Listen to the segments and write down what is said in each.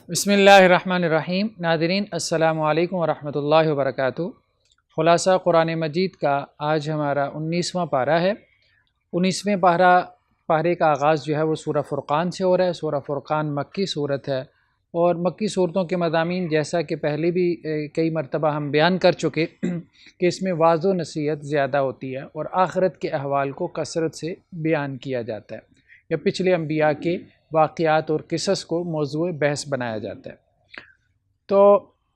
بسم اللہ الرحمن الرحیم۔ ناظرین السلام علیکم ورحمۃ اللہ وبرکاتہ۔ خلاصہ قرآن مجید کا آج ہمارا 19واں پارہ ہے۔ 19ویں پارے کا آغاز جو ہے وہ سورہ فرقان سے ہو رہا ہے۔ سورہ فرقان مکی صورت ہے، اور مکی صورتوں کے مضامین جیسا کہ پہلے بھی کئی مرتبہ ہم بیان کر چکے کہ اس میں واضح و نصیحت زیادہ ہوتی ہے اور آخرت کے احوال کو کثرت سے بیان کیا جاتا ہے، یا پچھلے انبیاء کے واقعات اور قصص کو موضوع بحث بنایا جاتا ہے۔ تو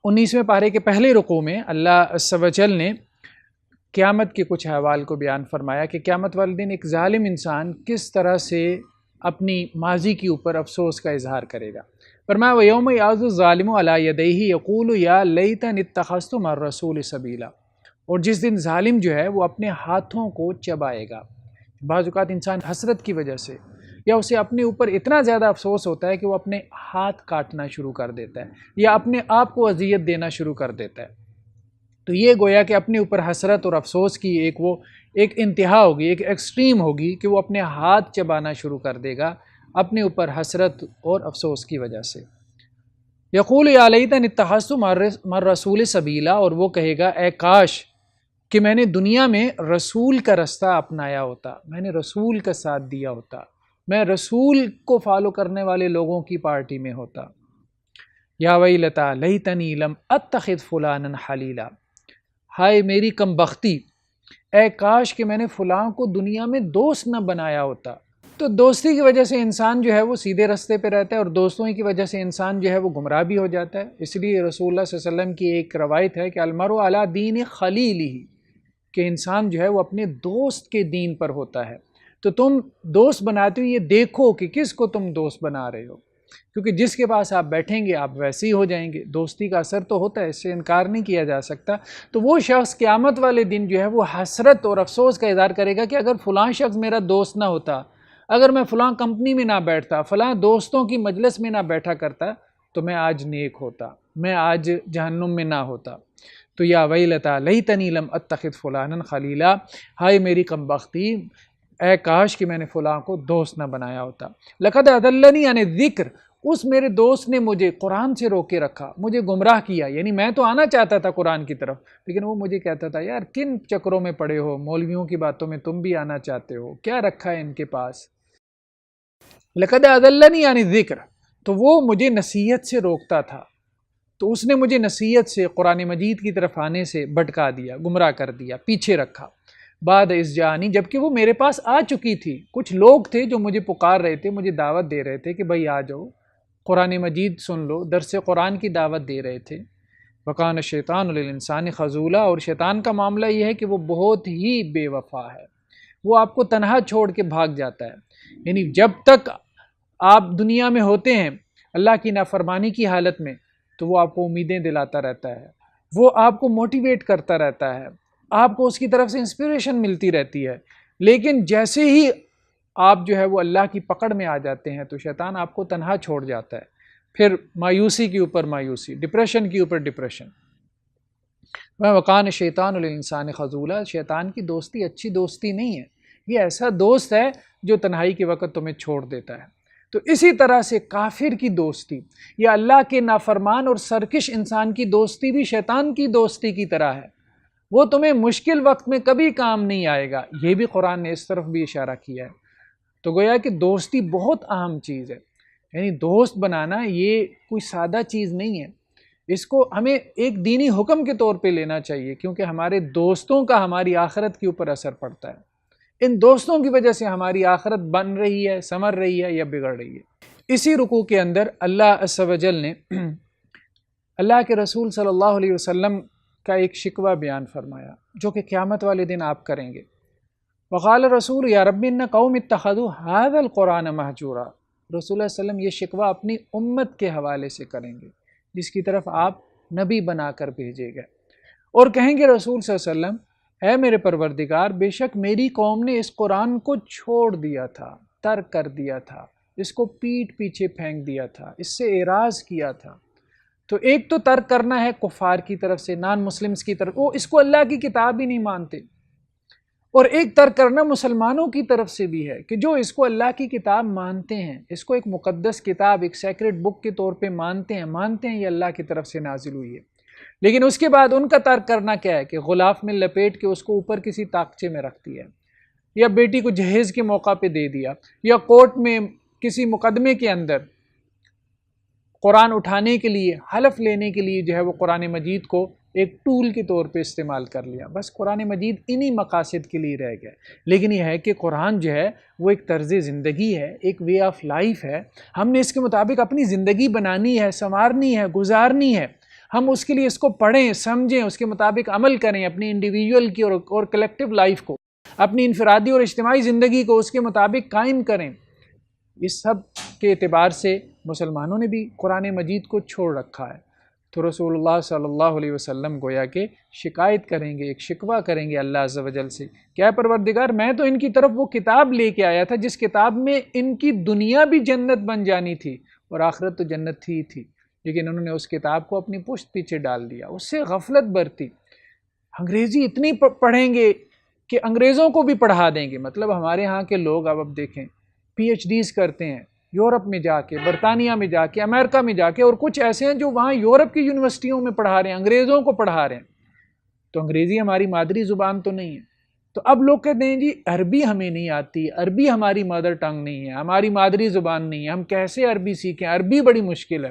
19ویں پارے کے پہلے رکوع میں اللہ عز و جل نے قیامت کے کچھ احوال کو بیان فرمایا کہ قیامت والے دن ایک ظالم انسان کس طرح سے اپنی ماضی کے اوپر افسوس کا اظہار کرے گا۔ فرمایا وَيَوْمَ يَعْضُ الظَّالِمُ عَلَىٰ يَدَيْهِ يَقُولُ يَا لَيْتَنِي اتَّخَذْتُ مَعَ الرَّسُولِ سَبِيلًا، اور جس دن ظالم جو ہے وہ اپنے ہاتھوں کو چبائے گا۔ بعض اوقات انسان حسرت کی وجہ سے یا اسے اپنے اوپر اتنا زیادہ افسوس ہوتا ہے کہ وہ اپنے ہاتھ کاٹنا شروع کر دیتا ہے یا اپنے آپ کو اذیت دینا شروع کر دیتا ہے۔ تو یہ گویا کہ اپنے اوپر حسرت اور افسوس کی ایک انتہا ہوگی، ایک ایکسٹریم ہوگی کہ وہ اپنے ہاتھ چبانا شروع کر دے گا اپنے اوپر حسرت اور افسوس کی وجہ سے۔ یقول یا لیتنی اتخذت مع الرسول سبیلا، اور وہ کہے گا اے کاش کہ میں نے دنیا میں رسول کا رستہ اپنایا ہوتا، میں نے رسول کا ساتھ دیا ہوتا، میں رسول کو فالو کرنے والے لوگوں کی پارٹی میں ہوتا۔ یا ویلتا لیتنی لم اتخذ فلانا خلیلا، ہائے میری کم بختی، اے کاش کہ میں نے فلاں کو دنیا میں دوست نہ بنایا ہوتا۔ تو دوستی کی وجہ سے انسان جو ہے وہ سیدھے رستے پہ رہتا ہے، اور دوستوں کی وجہ سے انسان جو ہے وہ گمراہ بھی ہو جاتا ہے۔ اس لیے رسول اللہ صلی اللہ علیہ وسلم کی ایک روایت ہے کہ المرء علی دین خلیلہ، کہ انسان جو ہے وہ اپنے دوست کے دین پر ہوتا ہے۔ تو تم دوست بناتے ہو یہ دیکھو کہ کس کو تم دوست بنا رہے ہو، کیونکہ جس کے پاس آپ بیٹھیں گے آپ ویسے ہی ہو جائیں گے۔ دوستی کا اثر تو ہوتا ہے، اس سے انکار نہیں کیا جا سکتا۔ تو وہ شخص قیامت والے دن جو ہے وہ حسرت اور افسوس کا اظہار کرے گا کہ اگر فلاں شخص میرا دوست نہ ہوتا، اگر میں فلاں کمپنی میں نہ بیٹھتا، فلاں دوستوں کی مجلس میں نہ بیٹھا کرتا، تو میں آج نیک ہوتا، میں آج جہنم میں نہ ہوتا۔ تو یا ویلتا لیتنی لم اتخذ فلانا خلیلا، ہائے میری کم بختی، اے کاش کہ میں نے فلاں کو دوست نہ بنایا ہوتا۔ لقد اضلنی عن الذکر، اس میرے دوست نے مجھے قرآن سے روکے رکھا، مجھے گمراہ کیا۔ یعنی میں تو آنا چاہتا تھا قرآن کی طرف، لیکن وہ مجھے کہتا تھا یار کن چکروں میں پڑے ہو، مولویوں کی باتوں میں تم بھی آنا چاہتے ہو، کیا رکھا ہے ان کے پاس۔ لقد اضلنی عن الذکر، تو وہ مجھے نصیحت سے روکتا تھا، تو اس نے مجھے نصیحت سے قرآن مجید کی طرف آنے سے بھٹکا دیا، گمراہ کر دیا، پیچھے رکھا۔ بعد اذ جاءنی، جبکہ وہ میرے پاس آ چکی تھی۔ کچھ لوگ تھے جو مجھے پکار رہے تھے، مجھے دعوت دے رہے تھے کہ بھائی آ جاؤ قرآن مجید سن لو، درس قرآن کی دعوت دے رہے تھے۔ وَقَانَ الشَّيْطَانُ لِلْإِنسَانِ خَذُولًا، اور شیطان کا معاملہ یہ ہے کہ وہ بہت ہی بے وفا ہے، وہ آپ کو تنہا چھوڑ کے بھاگ جاتا ہے۔ یعنی جب تک آپ دنیا میں ہوتے ہیں اللہ کی نافرمانی کی حالت میں، تو وہ آپ کو امیدیں دلاتا رہتا ہے، وہ آپ کو موٹیویٹ کرتا رہتا ہے، آپ کو اس کی طرف سے انسپریشن ملتی رہتی ہے۔ لیکن جیسے ہی آپ جو ہے وہ اللہ کی پکڑ میں آ جاتے ہیں تو شیطان آپ کو تنہا چھوڑ جاتا ہے، پھر مایوسی کے اوپر مایوسی، ڈپریشن کے اوپر ڈپریشن۔ وَقَانَ الشَّيْطَانُ لِلْإِنسَانِ خَذُولًا، شیطان کی دوستی اچھی دوستی نہیں ہے، یہ ایسا دوست ہے جو تنہائی کے وقت تمہیں چھوڑ دیتا ہے۔ تو اسی طرح سے کافر کی دوستی یا اللہ کے نافرمان اور سرکش انسان کی دوستی بھی شیطان کی دوستی کی طرح ہے، وہ تمہیں مشکل وقت میں کبھی کام نہیں آئے گا۔ یہ بھی قرآن نے اس طرف بھی اشارہ کیا ہے۔ تو گویا کہ دوستی بہت اہم چیز ہے، یعنی دوست بنانا یہ کوئی سادہ چیز نہیں ہے، اس کو ہمیں ایک دینی حکم کے طور پہ لینا چاہیے، کیونکہ ہمارے دوستوں کا ہماری آخرت کے اوپر اثر پڑتا ہے۔ ان دوستوں کی وجہ سے ہماری آخرت بن رہی ہے، سنور رہی ہے یا بگڑ رہی ہے۔ اسی رکوع کے اندر اللہ عز و جل نے اللہ کے رسول صلی اللہ علیہ وسلم کا ایک شکوہ بیان فرمایا جو کہ قیامت والے دن آپ کریں گے۔ وقال رسول یا رب ان قوم اتخذوا هذا القرآن مہجورا، رسول اللہ صلی اللہ علیہ وسلم یہ شکوہ اپنی امت کے حوالے سے کریں گے جس کی طرف آپ نبی بنا کر بھیجے گئے، اور کہیں گے رسول صلی اللہ علیہ وسلم اے میرے پروردگار، بے شک میری قوم نے اس قرآن کو چھوڑ دیا تھا، ترک کر دیا تھا، اس کو پیٹھ پیچھے پھینک دیا تھا، اس سے اعراض کیا تھا۔ تو ایک تو ترک کرنا ہے کفار کی طرف سے، نان مسلمز کی طرف، وہ اس کو اللہ کی کتاب ہی نہیں مانتے۔ اور ایک ترک کرنا مسلمانوں کی طرف سے بھی ہے کہ جو اس کو اللہ کی کتاب مانتے ہیں، اس کو ایک مقدس کتاب، ایک سیکرٹ بک کے طور پہ مانتے ہیں یہ اللہ کی طرف سے نازل ہوئی ہے، لیکن اس کے بعد ان کا ترک کرنا کیا ہے کہ غلاف میں لپیٹ کے اس کو اوپر کسی طاقچے میں رکھ دیا، یا بیٹی کو جہیز کے موقع پہ دے دیا، یا کورٹ میں کسی مقدمے کے اندر قرآن اٹھانے کے لیے، حلف لینے کے لیے جو ہے وہ قرآن مجید کو ایک ٹول کے طور پہ استعمال کر لیا۔ بس قرآن مجید انہی مقاصد کے لیے رہ گیا، لیکن یہ ہے کہ قرآن جو ہے وہ ایک طرز زندگی ہے، ایک وے آف لائف ہے، ہم نے اس کے مطابق اپنی زندگی بنانی ہے، سنوارنی ہے، گزارنی ہے۔ ہم اس کے لیے اس کو پڑھیں، سمجھیں، اس کے مطابق عمل کریں، اپنی انڈیویجول کی اور کلیکٹیو لائف کو، اپنی انفرادی اور اجتماعی زندگی کو اس کے مطابق قائم کریں۔ اس سب کے اعتبار سے مسلمانوں نے بھی قرآن مجید کو چھوڑ رکھا ہے، تو رسول اللہ صلی اللہ علیہ وسلم گویا کہ شکایت کریں گے، ایک شکوہ کریں گے اللہ عز و جل سے، کیا پروردگار میں تو ان کی طرف وہ کتاب لے کے آیا تھا جس کتاب میں ان کی دنیا بھی جنت بن جانی تھی اور آخرت تو جنت تھی ہی تھی، لیکن انہوں نے اس کتاب کو اپنی پشت پیچھے ڈال دیا، اس سے غفلت برتی۔ انگریزی اتنی پڑھیں گے کہ انگریزوں کو بھی پڑھا دیں گے، مطلب ہمارے ہاں کے لوگ اب دیکھیں پی ایچ ڈیز کرتے ہیں یورپ میں جا کے، برطانیہ میں جا کے، امریکہ میں جا کے، اور کچھ ایسے ہیں جو وہاں یورپ کی یونیورسٹیوں میں پڑھا رہے ہیں، انگریزوں کو پڑھا رہے ہیں۔ تو انگریزی ہماری مادری زبان تو نہیں ہے، تو اب لوگ کہتے ہیں جی عربی ہمیں نہیں آتی، عربی ہماری مدر ٹنگ نہیں ہے، ہماری مادری زبان نہیں ہے، ہم کیسے عربی سیکھیں، عربی بڑی مشکل ہے،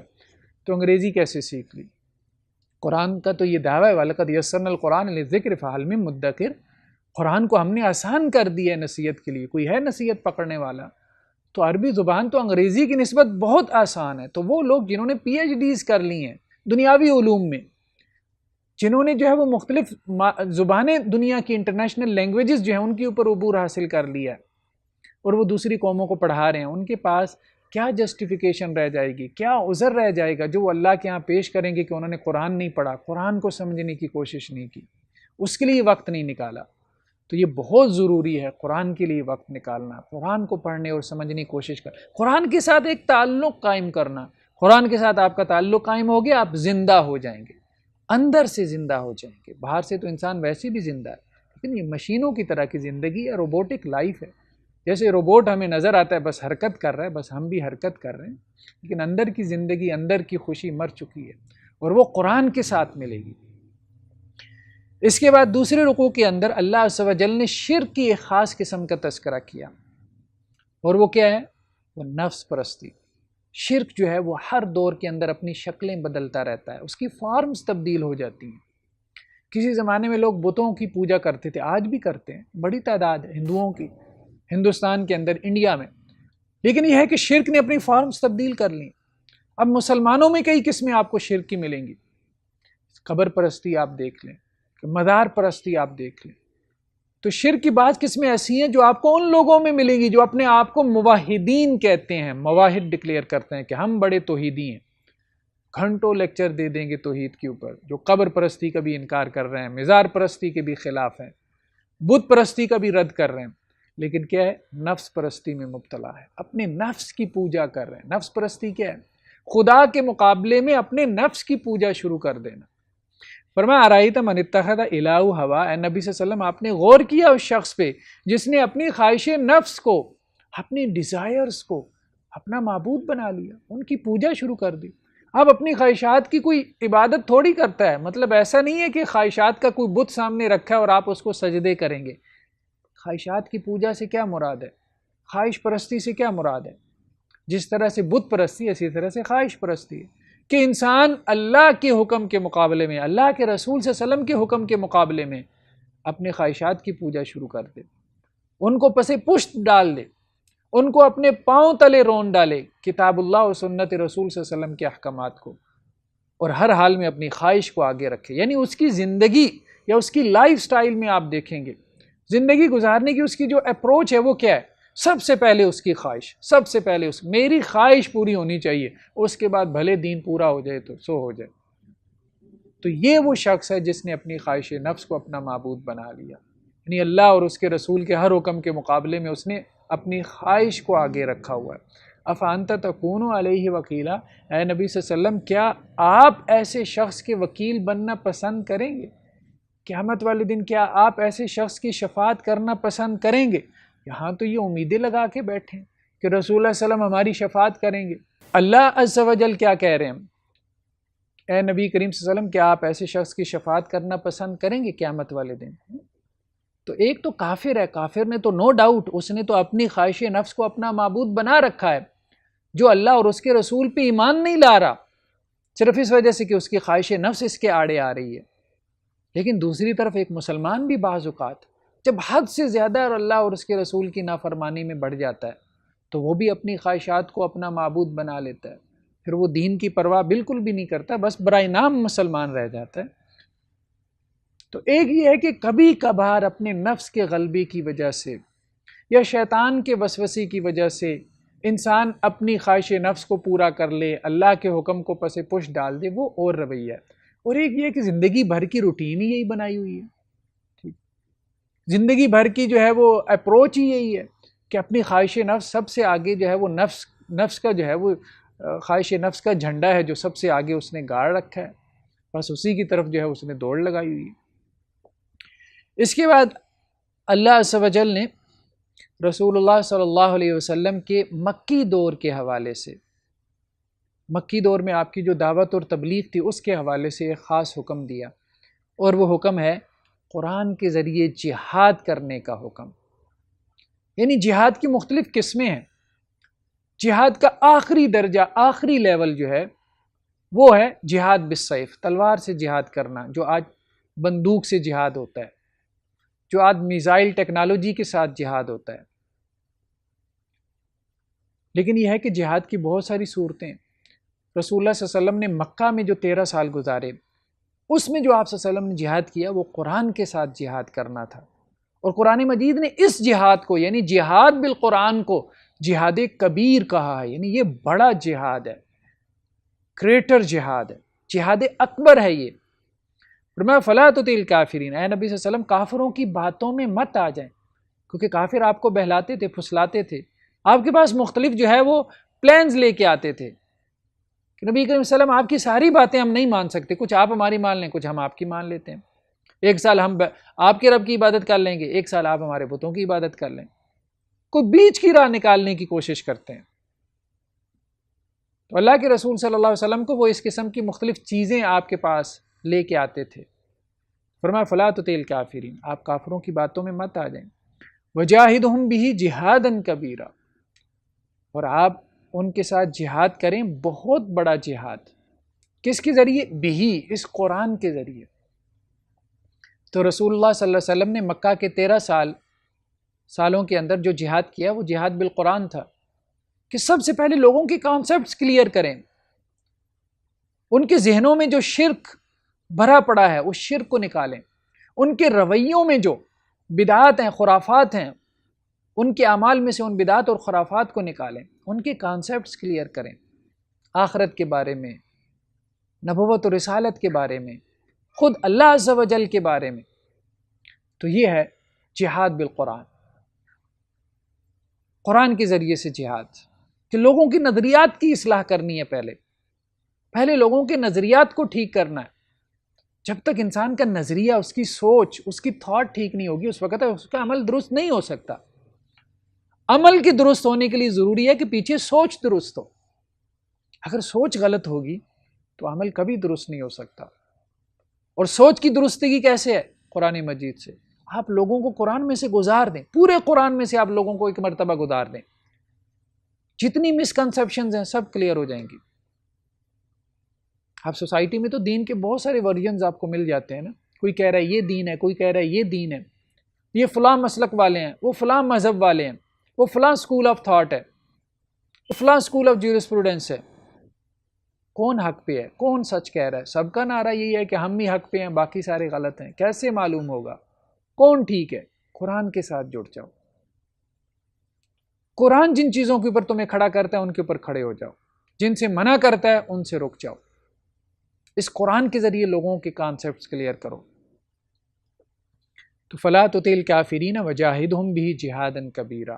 تو انگریزی کیسے سیکھ لی؟ قرآن کا تو یہ دعویٰ ہے وَلَقَدْ يَسَّرْنَا الْقُرْآنَ لِلذِّكْرِ فَهَلْ مِن مُدَّكِرٍ، قرآن کو ہم نے آسان کر دیا ہے نصیحت کے لیے، کوئی ہے نصیحت پکڑنے والا؟ تو عربی زبان تو انگریزی کی نسبت بہت آسان ہے، تو وہ لوگ جنہوں نے پی ایچ ڈیز کر لی ہیں دنیاوی علوم میں، جنہوں نے جو ہے وہ مختلف زبانیں دنیا کی انٹرنیشنل لینگویجز جو ہیں ان کے اوپر عبور حاصل کر لیا ہے اور وہ دوسری قوموں کو پڑھا رہے ہیں، ان کے پاس کیا جسٹیفیکیشن رہ جائے گی، کیا عذر رہ جائے گا جو وہ اللہ کے ہاں پیش کریں گے کہ انہوں نے قرآن نہیں پڑھا، قرآن کو سمجھنے کی کوشش نہیں کی، اس کے لیے وقت نہیں نکالا۔ تو یہ بہت ضروری ہے قرآن کے لیے وقت نکالنا، قرآن کو پڑھنے اور سمجھنے کی کوشش کرنا، قرآن کے ساتھ ایک تعلق قائم کرنا۔ قرآن کے ساتھ آپ کا تعلق قائم ہو گیا، آپ زندہ ہو جائیں گے، اندر سے زندہ ہو جائیں گے۔ باہر سے تو انسان ویسے بھی زندہ ہے، لیکن یہ مشینوں کی طرح کی زندگی ہے، روبوٹک لائف ہے۔ جیسے روبوٹ ہمیں نظر آتا ہے بس حرکت کر رہا ہے، بس ہم بھی حرکت کر رہے ہیں، لیکن اندر کی زندگی، اندر کی خوشی مر چکی ہے، اور وہ قرآن کے ساتھ ملے گی۔ اس کے بعد دوسرے رکوع کے اندر اللہ عز و جل نے شرک کی ایک خاص قسم کا تذکرہ کیا، اور وہ کیا ہے؟ وہ نفس پرستی۔ شرک جو ہے وہ ہر دور کے اندر اپنی شکلیں بدلتا رہتا ہے، اس کی فارمز تبدیل ہو جاتی ہیں۔ کسی زمانے میں لوگ بتوں کی پوجا کرتے تھے، آج بھی کرتے ہیں، بڑی تعداد ہے ہندوؤں کی ہندوستان کے اندر، انڈیا میں، لیکن یہ ہے کہ شرک نے اپنی فارمز تبدیل کر لی۔ اب مسلمانوں میں کئی قسمیں آپ کو شرک کی ملیں گی، قبر پرستی آپ دیکھ لیں، مزار پرستی آپ دیکھ لیں، تو شرک کی بعض قسمیں ایسی ہیں جو آپ کو ان لوگوں میں ملیں گی جو اپنے آپ کو موحدین کہتے ہیں، موحد ڈکلیئر کرتے ہیں کہ ہم بڑے توحیدی ہیں، گھنٹوں لیکچر دے دیں گے توحید کے اوپر، جو قبر پرستی کا بھی انکار کر رہے ہیں، مزار پرستی کے بھی خلاف ہیں، بت پرستی کا بھی رد کر رہے ہیں، لیکن کیا ہے؟ نفس پرستی میں مبتلا ہے، اپنے نفس کی پوجا کر رہے ہیں۔ نفس پرستی کیا ہے؟ خدا کے مقابلے میں اپنے نفس کی پوجا شروع کر دینا۔ فرمایا ارائیت من اتخذ الہ ہوا، اے نبی صلی اللہ علیہ وسلم آپ نے غور کیا اس شخص پہ جس نے اپنی خواہش نفس کو، اپنی ڈیزائرز کو اپنا معبود بنا لیا، ان کی پوجا شروع کر دی۔ اب اپنی خواہشات کی کوئی عبادت تھوڑی کرتا ہے، مطلب ایسا نہیں ہے کہ خواہشات کا کوئی بت سامنے رکھا ہے اور آپ اس کو سجدے کریں گے۔ خواہشات کی پوجا سے کیا مراد ہے؟ خواہش پرستی سے کیا مراد ہے؟ جس طرح سے بت پرستی اسی طرح سے خواہش پرستی ہے کہ انسان اللہ کے حکم کے مقابلے میں، اللہ کے رسول صلی اللہ علیہ وسلم کے حکم کے مقابلے میں اپنے خواہشات کی پوجا شروع کر دے، ان کو پس پشت ڈال دے، ان کو اپنے پاؤں تلے رون ڈالے، کتاب اللہ اور سنت رسول صلی اللہ علیہ وسلم کے احکامات کو، اور ہر حال میں اپنی خواہش کو آگے رکھے۔ یعنی اس کی زندگی یا اس کی لائف سٹائل میں آپ دیکھیں گے زندگی گزارنے کی اس کی جو اپروچ ہے وہ کیا ہے؟ سب سے پہلے اس کی خواہش، سب سے پہلے میری خواہش پوری ہونی چاہیے، اس کے بعد بھلے دین پورا ہو جائے تو سو ہو جائے۔ تو یہ وہ شخص ہے جس نے اپنی خواہش نفس کو اپنا معبود بنا لیا، یعنی اللہ اور اس کے رسول کے ہر حکم کے مقابلے میں اس نے اپنی خواہش کو آگے رکھا ہوا ہے۔ افانت تکون علیہ وکیلا، اے نبی صلی اللہ علیہ وسلم کیا آپ ایسے شخص کے وکیل بننا پسند کریں گے؟ قیامت والے دن کیا آپ ایسے شخص کی شفاعت کرنا پسند کریں گے؟ یہاں تو یہ امیدیں لگا کے بیٹھے ہیں کہ رسول اللہ صلی اللہ علیہ وسلم ہماری شفاعت کریں گے۔ اللہ عز و جل کیا کہہ رہے ہیں؟ اے نبی کریم صلی اللہ علیہ وسلم، کیا آپ ایسے شخص کی شفاعت کرنا پسند کریں گے قیامت والے دن؟ تو ایک تو کافر ہے، کافر نے تو نو ڈاؤٹ اس نے تو اپنی خواہش نفس کو اپنا معبود بنا رکھا ہے، جو اللہ اور اس کے رسول پہ ایمان نہیں لا رہا، صرف اس وجہ سے کہ اس کی خواہش نفس اس کے آڑے آ رہی ہے۔ لیکن دوسری طرف ایک مسلمان بھی بعض اوقات جب حد سے زیادہ اور اللہ اور اس کے رسول کی نافرمانی میں بڑھ جاتا ہے تو وہ بھی اپنی خواہشات کو اپنا معبود بنا لیتا ہے، پھر وہ دین کی پرواہ بالکل بھی نہیں کرتا، بس برائے نام مسلمان رہ جاتا ہے۔ تو ایک یہ ہے کہ کبھی کبھار اپنے نفس کے غلبے کی وجہ سے یا شیطان کے وسوسے کی وجہ سے انسان اپنی خواہش نفس کو پورا کر لے، اللہ کے حکم کو پس پش ڈال دے، وہ اور رویہ ہے۔ اور ایک یہ کہ زندگی بھر کی روٹین ہی یہی بنائی ہوئی ہے، زندگی بھر کی جو ہے وہ اپروچ ہی یہی ہے کہ اپنی خواہش نفس سب سے آگے جو ہے وہ نفس کا جو ہے وہ خواہش نفس کا جھنڈا ہے جو سب سے آگے اس نے گاڑ رکھا ہے، بس اسی کی طرف جو ہے اس نے دوڑ لگائی ہوئی ہے۔ اس کے بعد اللہ عز و جل نے رسول اللہ صلی اللہ علیہ وسلم کے مکی دور کے حوالے سے، مکی دور میں آپ کی جو دعوت اور تبلیغ تھی اس کے حوالے سے ایک خاص حکم دیا، اور وہ حکم ہے قرآن کے ذریعے جہاد کرنے کا حکم۔ یعنی جہاد کی مختلف قسمیں ہیں، جہاد کا آخری درجہ، آخری لیول جو ہے وہ ہے جہاد بالسیف، تلوار سے جہاد کرنا، جو آج بندوق سے جہاد ہوتا ہے، جو آج میزائل ٹیکنالوجی کے ساتھ جہاد ہوتا ہے۔ لیکن یہ ہے کہ جہاد کی بہت ساری صورتیں، رسول اللہ صلی اللہ علیہ وسلم نے مکہ میں جو 13 سال گزارے اس میں جو آپ صلی اللہ علیہ وسلم نے جہاد کیا وہ قرآن کے ساتھ جہاد کرنا تھا، اور قرآن مجید نے اس جہاد کو یعنی جہاد بالقرآن کو جہاد کبیر کہا ہے، یعنی یہ بڑا جہاد ہے، گریٹر جہاد ہے، جہاد اکبر ہے یہ۔ فرمایا فلا تطع الکافرین، اے نبی صلی اللہ علیہ وسلم کافروں کی باتوں میں مت آ جائیں، کیونکہ کافر آپ کو بہلاتے تھے، پھسلاتے تھے، آپ کے پاس مختلف جو ہے وہ پلانز لے کے آتے تھے کہ نبی کریم صلی اللہ علیہ وسلم آپ کی ساری باتیں ہم نہیں مان سکتے، کچھ آپ ہماری مان لیں، کچھ ہم آپ کی مان لیتے ہیں، ایک سال ہم آپ کے رب کی عبادت کر لیں گے، ایک سال آپ ہمارے بتوں کی عبادت کر لیں، کوئی بیچ کی راہ نکالنے کی کوشش کرتے ہیں۔ تو اللہ کے رسول صلی اللہ علیہ وسلم کو وہ اس قسم کی مختلف چیزیں آپ کے پاس لے کے آتے تھے۔ فرمایا فلا تطع الکافرین، آپ کافروں کی باتوں میں مت آ جائیں، وجاہدہم بہ جہادا کبیرا، اور آپ ان کے ساتھ جہاد کریں، بہت بڑا جہاد، کس کے ذریعے؟ بہ، اس قرآن کے ذریعے۔ تو رسول اللہ صلی اللہ علیہ وسلم نے مکہ کے 13 سالوں کے اندر جو جہاد کیا وہ جہاد بالقرآن تھا، کہ سب سے پہلے لوگوں کے کانسیپٹس کلیئر کریں، ان کے ذہنوں میں جو شرک بھرا پڑا ہے اس شرک کو نکالیں، ان کے رویوں میں جو بدعات ہیں، خرافات ہیں، ان کے اعمال میں سے ان بدعات اور خرافات کو نکالیں، ان کے کانسیپٹس کلیئر کریں، آخرت کے بارے میں، نبوت و رسالت کے بارے میں، خود اللہ عز و جل کے بارے میں۔ تو یہ ہے جہاد بالقرآن، قرآن کے ذریعے سے جہاد، کہ لوگوں کی نظریات کی اصلاح کرنی ہے، پہلے لوگوں کے نظریات کو ٹھیک کرنا ہے۔ جب تک انسان کا نظریہ، اس کی سوچ، اس کی تھاٹ ٹھیک نہیں ہوگی اس وقت اس کا عمل درست نہیں ہو سکتا۔ عمل کے درست ہونے کے لیے ضروری ہے کہ پیچھے سوچ درست ہو، اگر سوچ غلط ہوگی تو عمل کبھی درست نہیں ہو سکتا۔ اور سوچ کی درستگی کیسے ہے؟ قرآن مجید سے، آپ لوگوں کو قرآن میں سے گزار دیں، پورے قرآن میں سے آپ لوگوں کو ایک مرتبہ گزار دیں، جتنی مسکنسیپشنز ہیں سب کلیئر ہو جائیں گی۔ آپ سوسائٹی میں تو دین کے بہت سارے ورژنز آپ کو مل جاتے ہیں نا، کوئی کہہ رہا ہے یہ دین ہے، کوئی کہہ رہا ہے یہ دین ہے، یہ فلاں مسلک والے ہیں، وہ فلاں مذہب والے ہیں، وہ فلاں اسکول آف تھاٹ ہے، وہ فلاں اسکول آف جیورسپروڈنس ہے۔ کون حق پہ ہے؟ کون سچ کہہ رہا ہے؟ سب کا نعرہ یہی ہے کہ ہم ہی حق پہ ہیں، باقی سارے غلط ہیں۔ کیسے معلوم ہوگا کون ٹھیک ہے؟ قرآن کے ساتھ جڑ جاؤ، قرآن جن چیزوں کے اوپر تمہیں کھڑا کرتا ہے ان کے اوپر کھڑے ہو جاؤ، جن سے منع کرتا ہے ان سے رک جاؤ، اس قرآن کے ذریعے لوگوں کے کانسیپٹس کلیئر کرو۔ تو فلا تطع الکافرین وجاہدہم بہ جہادا کبیرا،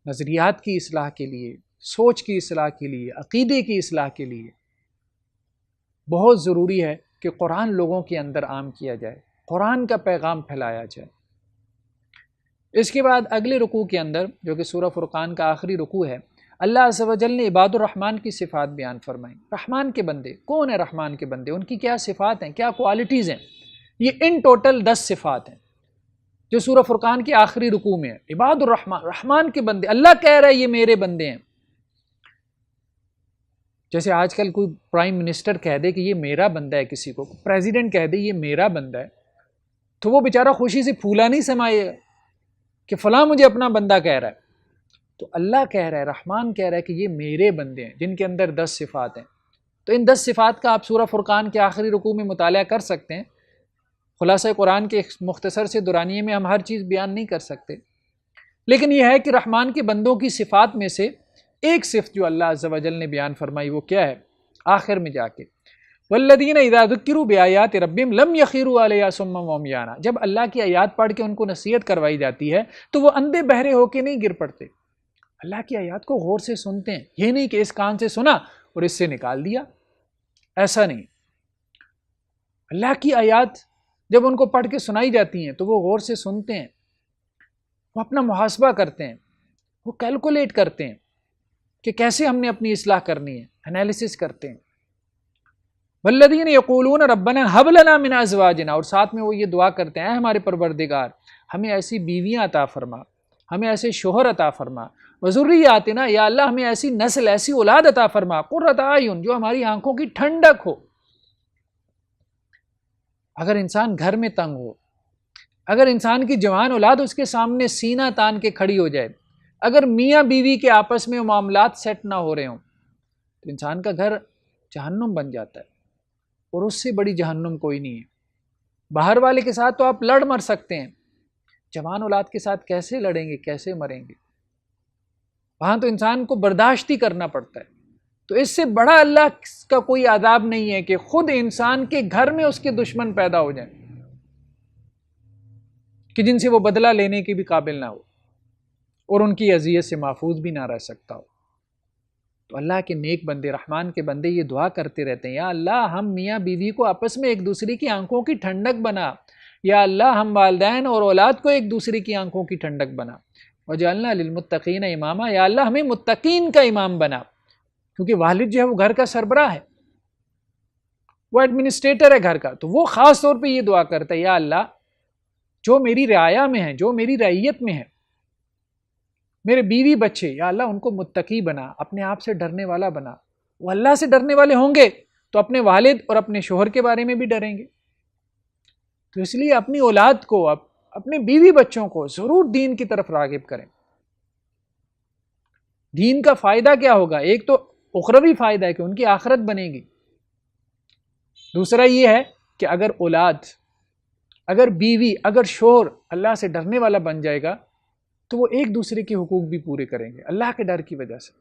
نظریات کی اصلاح کے لیے، سوچ کی اصلاح کے لیے، عقیدے کی اصلاح کے لیے بہت ضروری ہے کہ قرآن لوگوں کے اندر عام کیا جائے۔ قرآن کا پیغام پھیلایا جائے۔ اس کے بعد اگلے رکوع کے اندر جو کہ سورہ فرقان کا آخری رکوع ہے، اللہ عز و جل نے عباد الرحمن کی صفات بیان فرمائیں۔ رحمان کے بندے کون ہیں؟ رحمان کے بندے، ان کی کیا صفات ہیں، کیا کوالٹیز ہیں؟ یہ ان ٹوٹل 10 صفات ہیں جو سورہ فرقان کے آخری رکوع میں ہے۔ عباد الرحمن، رحمان کے بندے، اللہ کہہ رہا ہے یہ میرے بندے ہیں۔ جیسے آج کل کوئی پرائم منسٹر کہہ دے کہ یہ میرا بندہ ہے، کسی کو پریزیڈنٹ کہہ دے یہ میرا بندہ ہے، تو وہ بیچارہ خوشی سے پھولا نہیں سمائے کہ فلاں مجھے اپنا بندہ کہہ رہا ہے۔ تو اللہ کہہ رہا ہے، رحمان کہہ رہا ہے کہ یہ میرے بندے ہیں جن کے اندر 10 صفات ہیں۔ تو ان 10 صفات کا آپ سورہ فرقان کے آخری رکوع میں مطالعہ کر سکتے ہیں۔ خلاصہ قرآن کے مختصر سے دورانیے میں ہم ہر چیز بیان نہیں کر سکتے، لیکن یہ ہے کہ رحمان کے بندوں کی صفات میں سے ایک صفت جو اللہ عز و جل نے بیان فرمائی وہ کیا ہے؟ آخر میں جا کے والذین اذا ذکروا بآیات ربہم لم یخروا علیہا صما وعمیانا، جب اللہ کی آیات پڑھ کے ان کو نصیحت کروائی جاتی ہے تو وہ اندھے بہرے ہو کے نہیں گر پڑتے، اللہ کی آیات کو غور سے سنتے ہیں۔ یہ نہیں کہ اس کان سے سنا اور اس سے نکال دیا، ایسا نہیں۔ اللہ کی آیات جب ان کو پڑھ کے سنائی جاتی ہیں تو وہ غور سے سنتے ہیں، وہ اپنا محاسبہ کرتے ہیں، وہ کیلکولیٹ کرتے ہیں کہ کیسے ہم نے اپنی اصلاح کرنی ہے، انالیسس کرتے ہیں۔ والذین یقولون ربنا ھب لنا من ازواجنا، اور ساتھ میں وہ یہ دعا کرتے ہیں، اے ہمارے پروردگار ہمیں ایسی بیویاں عطا فرما، ہمیں ایسے شوہر عطا فرما، وذریاتنا، یا اللہ ہمیں ایسی نسل، ایسی اولاد عطا فرما، قرۃ اعین، جو ہماری آنکھوں کی ٹھنڈک ہو۔ اگر انسان گھر میں تنگ ہو، اگر انسان کی جوان اولاد اس کے سامنے سینہ تان کے کھڑی ہو جائے، اگر میاں بیوی کے آپس میں معاملات سیٹ نہ ہو رہے ہوں تو انسان کا گھر جہنم بن جاتا ہے، اور اس سے بڑی جہنم کوئی نہیں ہے۔ باہر والے کے ساتھ تو آپ لڑ مر سکتے ہیں، جوان اولاد کے ساتھ کیسے لڑیں گے، کیسے مریں گے؟ وہاں تو انسان کو برداشت ہی کرنا پڑتا ہے۔ تو اس سے بڑا اللہ کا کوئی عذاب نہیں ہے کہ خود انسان کے گھر میں اس کے دشمن پیدا ہو جائیں کہ جن سے وہ بدلہ لینے کے بھی قابل نہ ہو اور ان کی اذیت سے محفوظ بھی نہ رہ سکتا ہو۔ تو اللہ کے نیک بندے، رحمان کے بندے یہ دعا کرتے رہتے ہیں، یا اللہ ہم میاں بیوی کو آپس میں ایک دوسرے کی آنکھوں کی ٹھنڈک بنا، یا اللہ ہم والدین اور اولاد کو ایک دوسرے کی آنکھوں کی ٹھنڈک بنا، وجعلنا للمتقین اماما، یا اللہ ہمیں متقین کا امام بنا، کیونکہ والد جو ہے وہ گھر کا سربراہ ہے، وہ ایڈمنسٹریٹر ہے گھر کا، تو وہ خاص طور پہ یہ دعا کرتا ہے، یا اللہ جو میری رعایا میں ہیں، جو میری رعیت میں ہیں، میرے بیوی بچے، یا اللہ ان کو متقی بنا، اپنے آپ سے ڈرنے والا بنا۔ وہ اللہ سے ڈرنے والے ہوں گے تو اپنے والد اور اپنے شوہر کے بارے میں بھی ڈریں گے۔ تو اس لیے اپنی اولاد کو، اپنے بیوی بچوں کو ضرور دین کی طرف راغب کریں۔ دین کا فائدہ کیا ہوگا؟ ایک تو اخروی فائدہ ہے کہ ان کی آخرت بنے گی، دوسرا یہ ہے کہ اگر اولاد، اگر بیوی، اگر شوہر اللہ سے ڈرنے والا بن جائے گا تو وہ ایک دوسرے کے حقوق بھی پورے کریں گے اللہ کے ڈر کی وجہ سے۔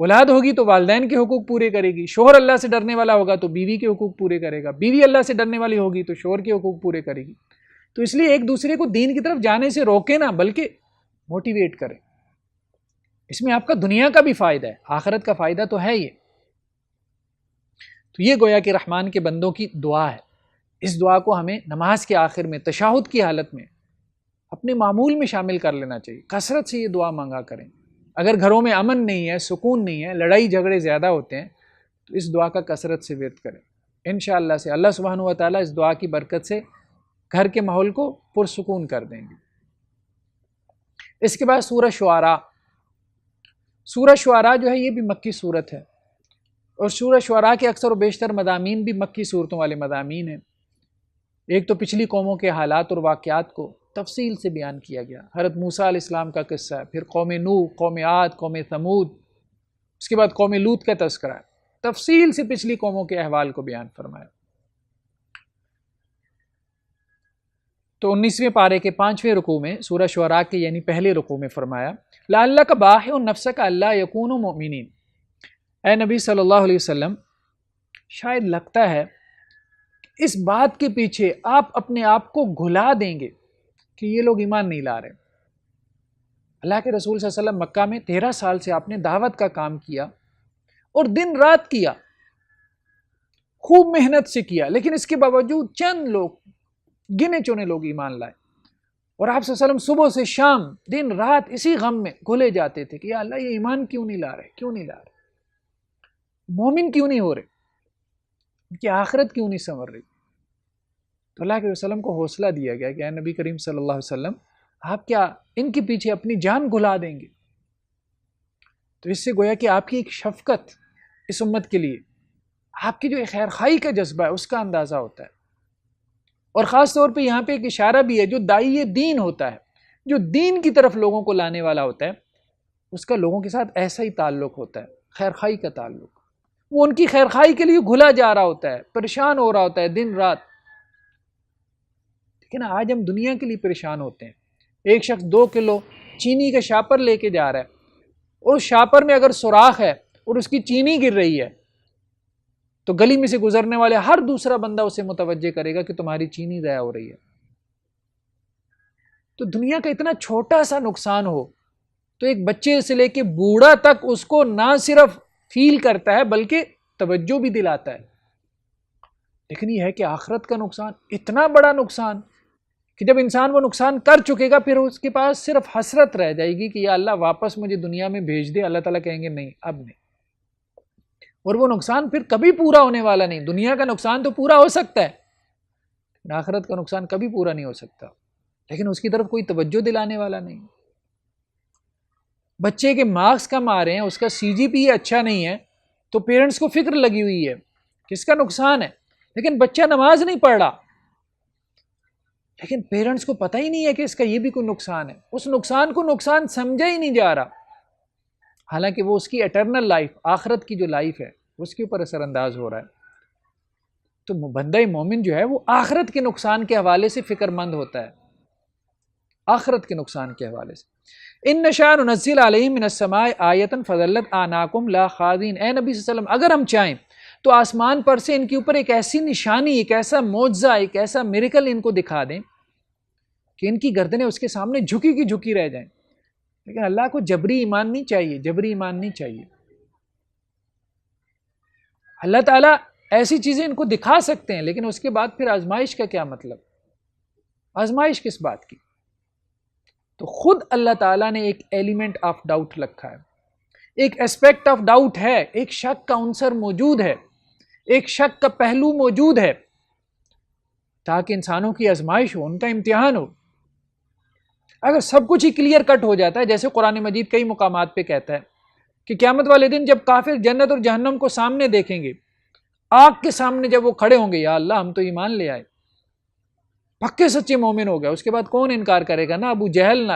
اولاد ہوگی تو والدین کے حقوق پورے کرے گی، شوہر اللہ سے ڈرنے والا ہوگا تو بیوی کے حقوق پورے کرے گا، بیوی اللہ سے ڈرنے والی ہوگی تو شوہر کے حقوق پورے کرے گی۔ تو اس لیے ایک دوسرے کو دین کی طرف جانے سے روکے نہ، بلکہ موٹیویٹ کریں۔ اس میں آپ کا دنیا کا بھی فائدہ ہے، آخرت کا فائدہ تو ہے یہ۔ تو یہ گویا کہ رحمان کے بندوں کی دعا ہے۔ اس دعا کو ہمیں نماز کے آخر میں، تشہد کی حالت میں اپنے معمول میں شامل کر لینا چاہیے، کثرت سے یہ دعا مانگا کریں۔ اگر گھروں میں امن نہیں ہے، سکون نہیں ہے، لڑائی جھگڑے زیادہ ہوتے ہیں تو اس دعا کا کثرت سے ورد کریں۔ انشاءاللہ سے اللہ سبحانہ و تعالیٰ اس دعا کی برکت سے گھر کے ماحول کو پرسکون کر دیں گے۔ اس کے بعد سورہ شعراء۔ سورہ شعراء جو ہے یہ بھی مکی صورت ہے، اور سورہ شعراء کے اکثر و بیشتر مضامین بھی مکی صورتوں والے مضامین ہیں۔ ایک تو پچھلی قوموں کے حالات اور واقعات کو تفصیل سے بیان کیا گیا، حضرت موسیٰ علیہ السلام کا قصہ ہے، پھر قوم نوح، قوم عاد، قوم ثمود، اس کے بعد قوم لوط کا تذکرہ ہے، تفصیل سے پچھلی قوموں کے احوال کو بیان فرمایا۔ تو 19ویں پارے کے 5ویں رکوع میں سورہ شعراء کے یعنی پہلے رکوع میں فرمایا لعلک باخع نفسک الا یکونوا مؤمنین، اے نبی صلی اللہ علیہ وسلم شاید لگتا ہے اس بات کے پیچھے آپ اپنے آپ کو گھلا دیں گے کہ یہ لوگ ایمان نہیں لا رہے۔ اللہ کے رسول صلی اللہ علیہ وسلم مکہ میں 13 سال سے آپ نے دعوت کا کام کیا اور دن رات کیا، خوب محنت سے کیا، لیکن اس کے باوجود چند لوگ گنے چنے لوگ ایمان لائے، اور آپ صلی اللہ علیہ وسلم صبح سے شام دن رات اسی غم میں گھلے جاتے تھے کہ یا اللہ یہ ایمان کیوں نہیں لا رہے، کیوں نہیں لا رہے، مومن کیوں نہیں ہو رہے، ان کی آخرت کیوں نہیں سنور رہی۔ تو اللہ کے وسلم کو حوصلہ دیا گیا کہ اے نبی کریم صلی اللہ علیہ وسلم آپ کیا ان کے پیچھے اپنی جان گھلا دیں گے؟ تو اس سے گویا کہ آپ کی ایک شفقت اس امت کے لیے، آپ کی جو خیر خواہی کا جذبہ ہے اس کا اندازہ ہوتا ہے۔ اور خاص طور پہ یہاں پہ ایک اشارہ بھی ہے، جو داعی دین ہوتا ہے، جو دین کی طرف لوگوں کو لانے والا ہوتا ہے، اس کا لوگوں کے ساتھ ایسا ہی تعلق ہوتا ہے، خیر خواہی کا تعلق۔ وہ ان کی خیر خواہی کے لیے گھلا جا رہا ہوتا ہے، پریشان ہو رہا ہوتا ہے دن رات۔ لیکن آج ہم دنیا کے لیے پریشان ہوتے ہیں۔ ایک شخص 2 کلو چینی کا شاپر لے کے جا رہا ہے، اور اس شاپر میں اگر سوراخ ہے اور اس کی چینی گر رہی ہے تو گلی میں سے گزرنے والے ہر دوسرا بندہ اسے متوجہ کرے گا کہ تمہاری چینی ضائع ہو رہی ہے۔ تو دنیا کا اتنا چھوٹا سا نقصان ہو تو ایک بچے سے لے کے بوڑھا تک اس کو نہ صرف فیل کرتا ہے بلکہ توجہ بھی دلاتا ہے۔ لیکن یہ ہے کہ آخرت کا نقصان اتنا بڑا نقصان کہ جب انسان وہ نقصان کر چکے گا پھر اس کے پاس صرف حسرت رہ جائے گی کہ یا اللہ واپس مجھے دنیا میں بھیج دے۔ اللہ تعالیٰ کہیں گے نہیں، اب نہیں۔ اور وہ نقصان پھر کبھی پورا ہونے والا نہیں۔ دنیا کا نقصان تو پورا ہو سکتا ہے، لیکن آخرت کا نقصان کبھی پورا نہیں ہو سکتا، لیکن اس کی طرف کوئی توجہ دلانے والا نہیں۔ بچے کے مارکس کم آ رہے ہیں، اس کا CGPA اچھا نہیں ہے تو پیرنٹس کو فکر لگی ہوئی ہے کہ اس کا نقصان ہے، لیکن بچہ نماز نہیں پڑھ رہا، لیکن پیرنٹس کو پتہ ہی نہیں ہے کہ اس کا یہ بھی کوئی نقصان ہے۔ اس نقصان کو نقصان سمجھا ہی نہیں جا رہا، حالانکہ وہ اس کی اٹرنل لائف، آخرت کی جو لائف ہے اس کے اوپر اثر انداز ہو رہا ہے۔ تو بندہ مومن جو ہے وہ آخرت کے نقصان کے حوالے سے فکر مند ہوتا ہے، آخرت کے نقصان کے حوالے سے۔ ان نشاء ننزل علیہم من السماء آیۃ فظلت اعناقہم لا خاضعین، اے نبی صلی اللہ علیہ وسلم اگر ہم چاہیں تو آسمان پر سے ان کے اوپر ایک ایسی نشانی، ایک ایسا معجزہ، ایک ایسا میریکل ان کو دکھا دیں کہ ان کی گردنیں اس کے سامنے جھکی کی جھکی رہ جائیں۔ لیکن اللہ کو جبری ایمان نہیں چاہیے، جبری ایمان نہیں چاہیے۔ اللہ تعالیٰ ایسی چیزیں ان کو دکھا سکتے ہیں، لیکن اس کے بعد پھر آزمائش کا کیا مطلب؟ آزمائش کس بات کی؟ تو خود اللہ تعالیٰ نے ایک ایلیمنٹ آف ڈاؤٹ رکھا ہے، ایک اسپیکٹ آف ڈاؤٹ ہے، ایک شک کا عنصر موجود ہے، ایک شک کا پہلو موجود ہے، تاکہ انسانوں کی آزمائش ہو، ان کا امتحان ہو۔ اگر سب کچھ ہی کلیئر کٹ ہو جاتا ہے، جیسے قرآن مجید کئی مقامات پہ کہتا ہے کہ قیامت والے دن جب کافر جنت اور جہنم کو سامنے دیکھیں گے، آگ کے سامنے جب وہ کھڑے ہوں گے، یا اللہ ہم تو ایمان لے آئے، پکے سچے مومن ہو گئے، اس کے بعد کون انکار کرے گا؟ نہ ابو جہل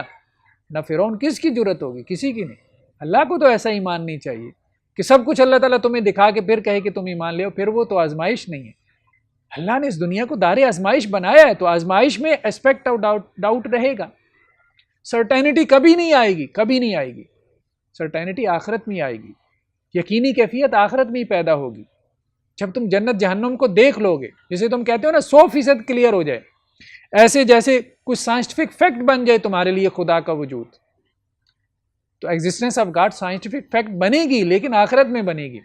نہ فرعون، کس کی جرت ہوگی؟ کسی کی نہیں۔ اللہ کو تو ایسا ایمان نہیں چاہیے کہ سب کچھ اللہ تعالیٰ تمہیں دکھا کے پھر کہے کہ تم ایمان لے، پھر وہ تو آزمائش نہیں ہے۔ اللہ نے اس دنیا کو دار آزمائش بنایا ہے، تو آزمائش میں اسپیکٹ آف ڈاؤٹ رہے گا۔ سرٹینٹی کبھی نہیں آئے گی، کبھی نہیں آئے گی۔ سرٹینٹی آخرت میں آئے گی، یقینی کیفیت آخرت میں ہی پیدا ہوگی۔ جب تم جنت جہنم کو دیکھ لو گے، جسے تم کہتے ہو نا 100% کلیئر ہو جائے، ایسے جیسے کچھ سائنٹیفک فیکٹ بن جائے تمہارے لیے خدا کا وجود، تو existence of God scientific fact بنے گی، لیکن آخرت میں بنے گی۔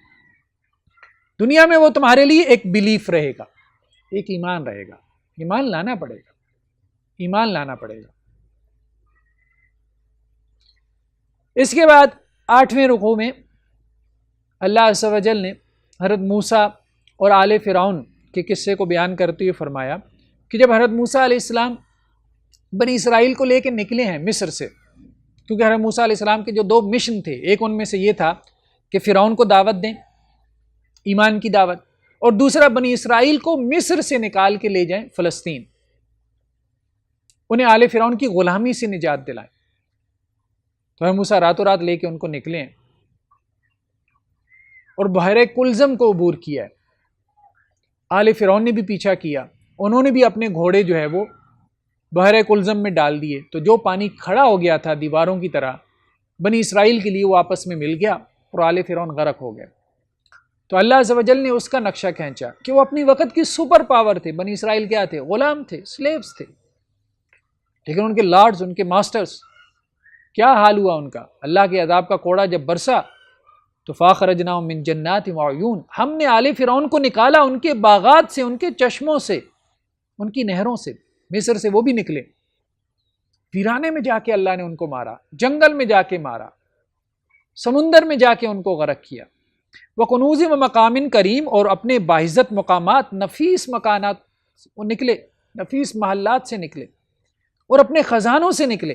دنیا میں وہ تمہارے لیے ایک بلیف رہے گا، ایک ایمان رہے گا۔ ایمان لانا پڑے گا، ایمان لانا پڑے گا۔ اس کے بعد 8ویں رکوع میں اللہ عز و جل نے حضرت موسیٰ اور آل فرعون کے قصے کو بیان کرتے ہوئے فرمایا کہ جب حضرت موسیٰ علیہ السلام بنی اسرائیل کو لے کے نکلے ہیں مصر سے، کیونکہ حضرت موسیٰ علیہ السلام کے جو 2 مشن تھے، ایک ان میں سے یہ تھا کہ فرعون کو دعوت دیں، ایمان کی دعوت، اور دوسرا بنی اسرائیل کو مصر سے نکال کے لے جائیں فلسطین، انہیں آل فرعون کی غلامی سے نجات دلائیں۔ تو حضرت موسیٰ راتوں رات لے کے ان کو نکلے ہیں اور بحیرہ کلزم کو عبور کیا ہے۔ آل فرعون نے بھی پیچھا کیا، انہوں نے بھی اپنے گھوڑے جو ہے وہ بحیرہ کلزم میں ڈال دیے، تو جو پانی کھڑا ہو گیا تھا دیواروں کی طرح بنی اسرائیل کے لیے، وہ آپس میں مل گیا اور آل فرعون غرق ہو گئے۔ تو اللہ عز و جل نے اس کا نقشہ کھینچا کہ وہ اپنی وقت کی سپر پاور تھے۔ بنی اسرائیل کیا تھے؟ غلام تھے، سلیوز تھے، لیکن ان کے لارڈز، ان کے ماسٹرز، کیا حال ہوا ان کا؟ اللہ کے عذاب کا کوڑا جب برسا تو فاخرجناہم من جنات وعیون، ہم نے آل فرعون کو نکالا ان کے باغات سے، ان کے چشموں سے، ان کی نہروں سے۔ مصر سے وہ بھی نکلے، ویرانے میں جا کے اللہ نے ان کو مارا، جنگل میں جا کے مارا، سمندر میں جا کے ان کو غرق کیا۔ وَقُنُوزٍ وَمَقَامٍ کریم، اور اپنے باعزت مقامات، نفیس مکانات وہ نکلے، نفیس محلات سے نکلے اور اپنے خزانوں سے نکلے۔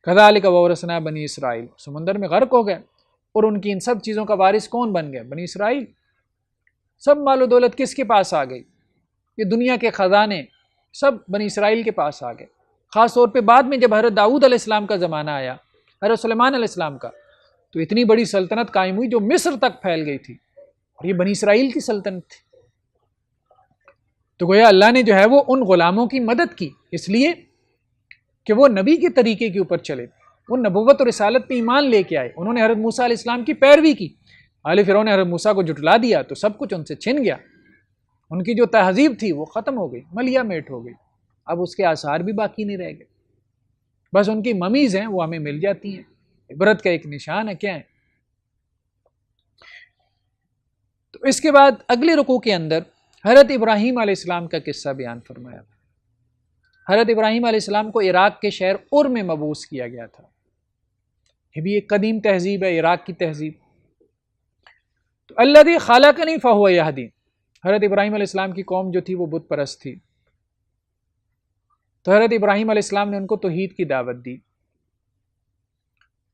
کذالک وورثنا بنی اسرائیل، سمندر میں غرق ہو گئے اور ان کی ان سب چیزوں کا وارث کون بن گیا؟ بنی اسرائیل۔ سب مال و دولت کس کے پاس آ گئی؟ یہ دنیا کے خزانے سب بنی اسرائیل کے پاس آ گئے۔ خاص طور پہ بعد میں جب حضرت داؤد علیہ السلام کا زمانہ آیا، حضرت سلیمان علیہ السلام کا، تو اتنی بڑی سلطنت قائم ہوئی جو مصر تک پھیل گئی تھی، اور یہ بنی اسرائیل کی سلطنت تھی۔ تو گویا اللہ نے جو ہے وہ ان غلاموں کی مدد کی، اس لیے کہ وہ نبی کے طریقے کے اوپر چلے، وہ نبوت اور رسالت پہ ایمان لے کے آئے۔ انہوں نے حضرت موسیٰ علیہ السلام کی پیروی کی۔ آل فرعون نے حضرت موسیٰ کو جھٹلا دیا تو سب کچھ ان سے چھن گیا، ان کی جو تہذیب تھی وہ ختم ہو گئی، ملیا میٹ ہو گئی، اب اس کے آثار بھی باقی نہیں رہ گئے، بس ان کی ممیز ہیں وہ ہمیں مل جاتی ہیں، عبرت کا ایک نشان ہے۔ کیا ہے؟ تو اس کے بعد اگلے رکوع کے اندر حضرت ابراہیم علیہ السلام کا قصہ بیان فرمایا۔ حضرت ابراہیم علیہ السلام کو عراق کے شہر ار میں مبعوث کیا گیا تھا۔ یہ بھی ایک قدیم تہذیب ہے، عراق کی تہذیب۔ تو الذی خلقنی فہو یہدین، حضرت ابراہیم علیہ السلام کی قوم جو تھی وہ بت پرست تھی، تو حضرت ابراہیم علیہ السلام نے ان کو توحید کی دعوت دی